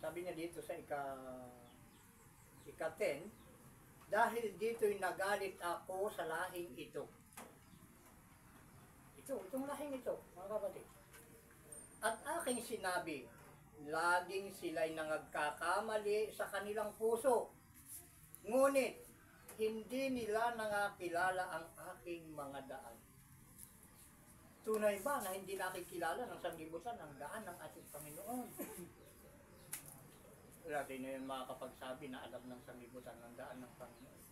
Sabi niya dito sa ika-10, dahil dito'y nagalit ako sa lahing ito. Itong lahing ito, mga kapatid. At aking sinabi, laging sila'y nangagkakamali sa kanilang puso. Ngunit, hindi nila nangakilala ang aking mga daan. Tunay ba na hindi nakikilala ng sanglibutan ang daan ng ating Panginoon? Wala din na yung makakapagsabi na alam ng sanglibutan ng daan ng Panginoon.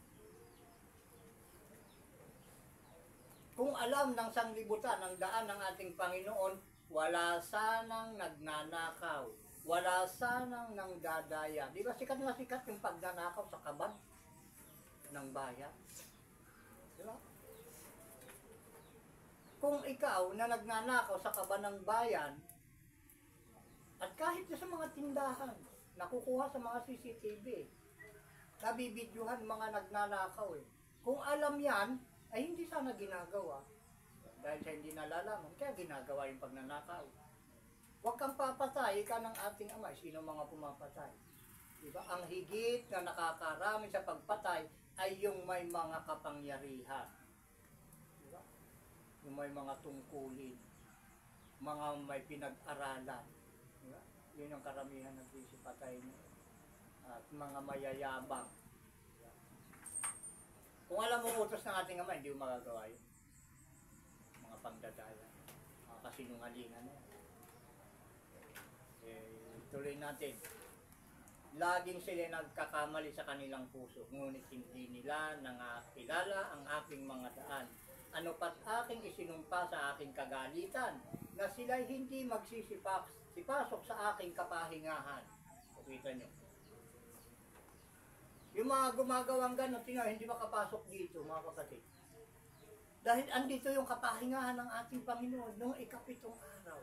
Kung alam ng sanglibutan ang daan ng ating Panginoon, wala sanang nagnanakaw. Wala sanang nangdadaya. Di ba sikat na sikat yung pagnanakaw sa kaban ng bayan? Di ba? Kung ikaw na nagnanakaw sa kaban ng bayan, at kahit sa mga tindahan, nakukuha sa mga CCTV, nabibidyohan mga nagnanakaw eh. Kung alam yan, ay hindi sana ginagawa. Dahil sa hindi nalalaman, kaya ginagawa yung pagnanakaw. Huwag kang papatay, ika ng ating Ama. Sino mga pumapatay? Diba? Ang higit na nakakarami sa pagpatay ay yung may mga kapangyarihan. Diba? Yung may mga tungkulin, mga may pinag-aralan. Diba? Yun yung karamihan ng patay niya. At mga mayayabang. Diba? Kung alam mo utos ng ating Ama, hindi mo magagawa yun. Mga pangdadaya, mga kasinungalingan. Tuloy natin. Laging sila nagkakamali sa kanilang puso, ngunit hindi nila nangakilala ang aking mga daan. Ano pat aking isinumpa sa aking kagalitan, na sila'y hindi magsisipasok sa aking kapahingahan. Kita nyo. Yung mga gumagawang gano'n, hindi makapasok dito, mga kapatid. Dahil andito yung kapahingahan ng ating Panginoon noong ika-7 araw.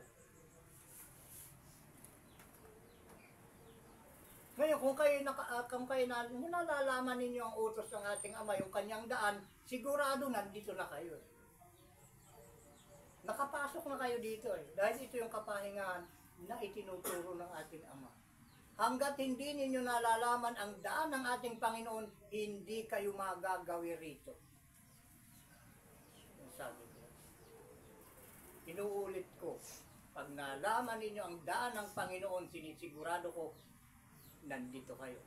Ngayon, kung kayo nalalaman ninyo ang utos ng ating Ama, yung kanyang daan, sigurado nandito na kayo. Nakapasok na kayo dito eh. Dahil ito yung kapahingahan na itinuturo ng ating Ama. Hanggat hindi ninyo nalalaman ang daan ng ating Panginoon, hindi kayo magagawi rito. Sabi ko. Inuulit ko, pag nalaman ninyo ang daan ng Panginoon, sinisigurado ko, nandito kayo.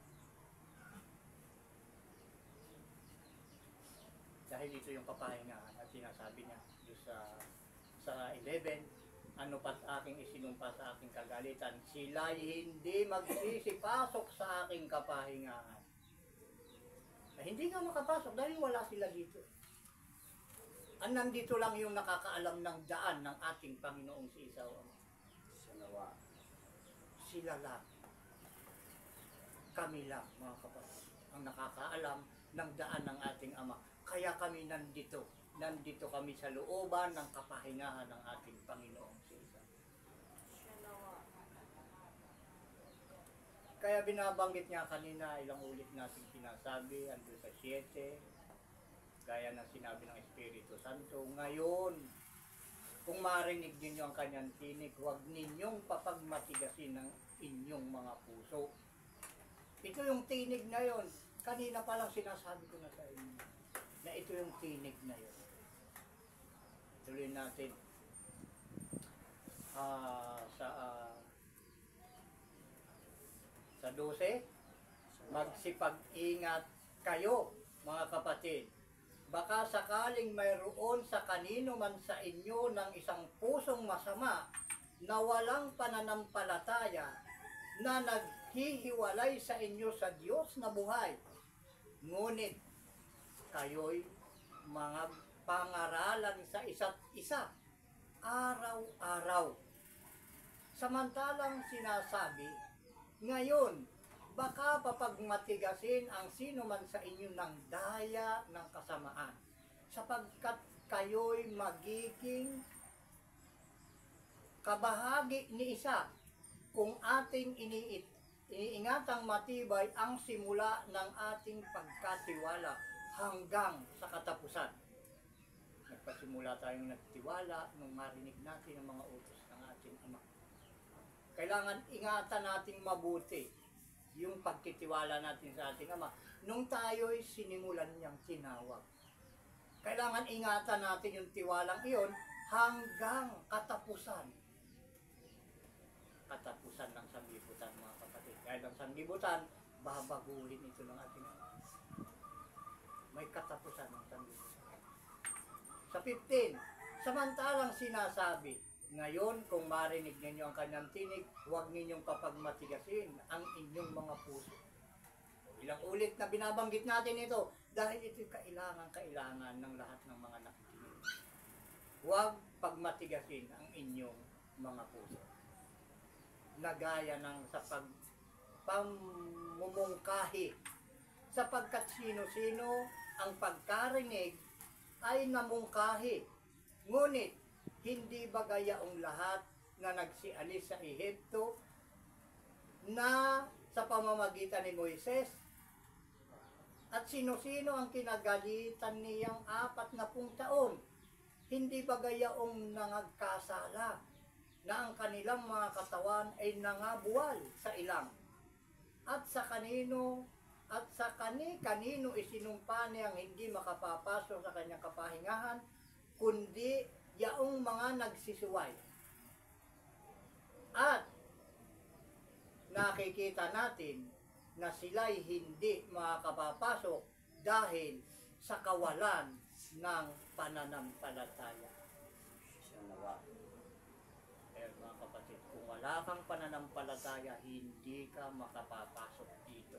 Dahil ito yung kapahingahan at sinasabi niya sa 11, ano pat aking isinumpa sa aking kagalitan, sila'y hindi magsisipasok sa aking kapahingahan. Hindi nga makapasok dahil wala sila dito. Ang nandito lang yung nakakaalam ng daan ng ating Panginoong si Isaw. Sila lang. Kami lang, mga kapatid, ang nakakaalam ng daan ng ating Ama. Kaya kami nandito. Nandito kami sa looban ng kapahingahan ng ating Panginoong si Isa. Kaya binabanggit niya kanina, ilang ulit natin sinasabi, ando sa 7, gaya ng sinabi ng Espiritu Santo. Ngayon, kung marinig ninyo ang kanyang tinig, huwag ninyong papagmatigasin ng inyong mga puso. Ito yung tinig na yon. Kanina pa lang sinasabi ko na sa inyo na ito yung tinig na yon. Tuloy natin. sa sa 12, magsipag-ingat kayo, mga kapatid. Baka sakaling mayroon sa kanino man sa inyo ng isang pusong masama na walang pananampalataya na naghihiwalay sa inyo sa Diyos na buhay. Ngunit kayo'y mga pangaralan sa isa't isa araw-araw. Samantalang sinasabi, ngayon, baka papagmatigasin ang sino man sa inyo ng daya ng kasamaan, sapagkat kayo'y magiging kabahagi ni isa kung ating iniingatang matibay ang simula ng ating pagkatiwala hanggang sa katapusan. Nagpasimula tayong nagtiwala nung marinig natin ang mga utos ng ating Ama. Kailangan ingatan nating mabuti yung pagtitiwala natin sa ating Ama. Nung tayo'y sinimulan niyang tinawag, kailangan ingatan natin yung tiwalang iyon hanggang katapusan. Katapusan ng sanglibutan, mga kapatid. Dahil ang sanglibutan, babaguhin ito ng ating Ama. May katapusan ng sanglibutan. Sa 15, samantalang sinasabi, ngayon, kung marinig ninyo ang kanyang tinig, huwag ninyong papagmatigasin ang inyong mga puso. Ilang ulit na binabanggit natin ito, dahil ito'y kailangan ng lahat ng mga nakikinig. Huwag pagmatigasin ang inyong mga puso. Nagaya ng sa pagpamumungkahi, sapagkat sino-sino ang pagkarinig ay namungkahi. Ngunit, hindi ba gayaong lahat na nagsialis sa Ehipto na sa pamamagitan ni Moises? At sino-sino ang kinagalitan niyang 40 taon? Hindi ba gayaong nangagkasala na ang kanilang mga katawan ay nangabuwal sa ilang? At sa kanino kani-kanino isinumpa niyang hindi makapapasok sa kanyang kapahingahan, kundi yaong mga nagsisuway. At nakikita natin na sila'y hindi makakapapasok dahil sa kawalan ng pananampalataya. Sa nawa. Kaya mga kapatid, kung wala kang pananampalataya, hindi ka makapapasok dito.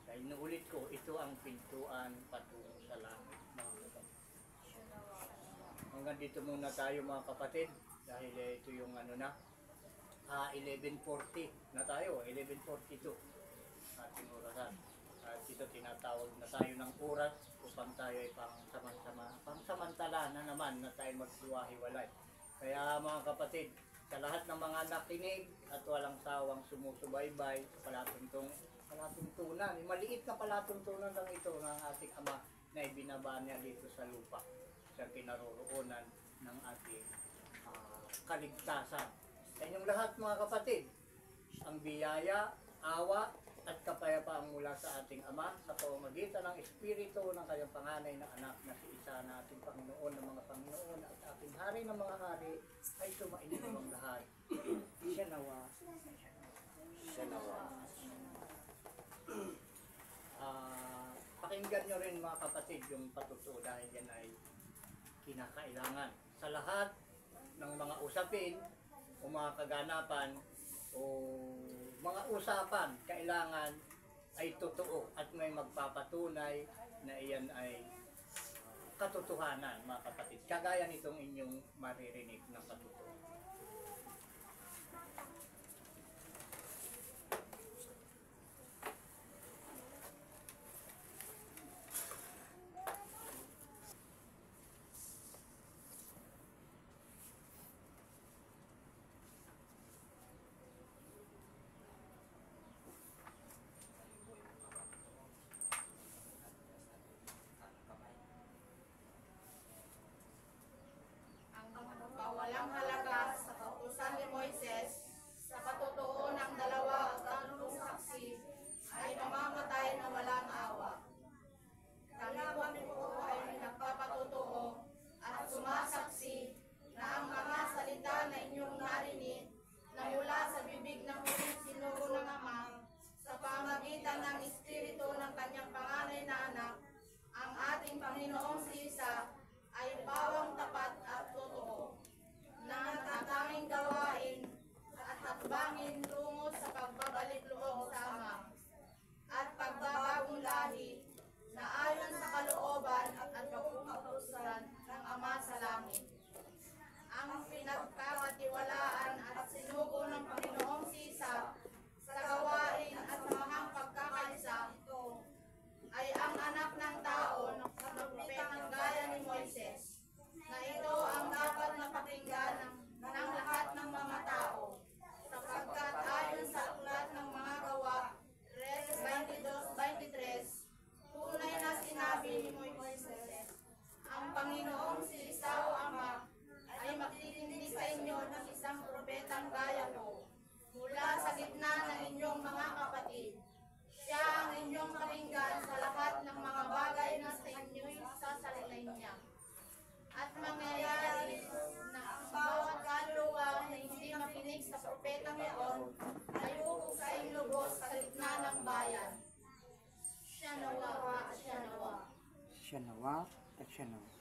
Kaya inuulit ko, ito ang pintuan patungo sa langit, mga kapatid. Hanggang dito muna tayo, mga kapatid, dahil ito yung 11:40 na tayo, 11:42 ating orasan. At ito tinatawag na tayo ng oras upang tayo ay pangsamantala na naman na tayo maghiwa-hiwalay. Kaya mga kapatid, sa lahat ng mga nakinig at walang sawang sumusubaybay sa palatuntunan, maliit na palatuntunan lang ito ng ating Ama na ibinaba niya dito sa lupa, sa kinaroroonan ng ating kaligtasan. Sa inyong lahat, mga kapatid, ang biyaya, awa, at kapayapaan mula sa ating Ama sa pamamagitan ng Espiritu ng kanyang panganay na anak na si Isa na ating Panginoon ng mga Panginoon at ating Hari ng mga Hari ay sumainyo ang lahat. Siya nawa. Sa nawa. Pakinggan nyo rin, mga kapatid, yung patutuo dahil yan ay kinakailangan. Sa lahat ng mga usapin o mga kaganapan o mga usapan, kailangan ay totoo at may magpapatunay na iyan ay katotohanan, mga kapatid. Kagaya nitong inyong maririnig na patutuo. Ang walang halaga siya nawa at siya nawa.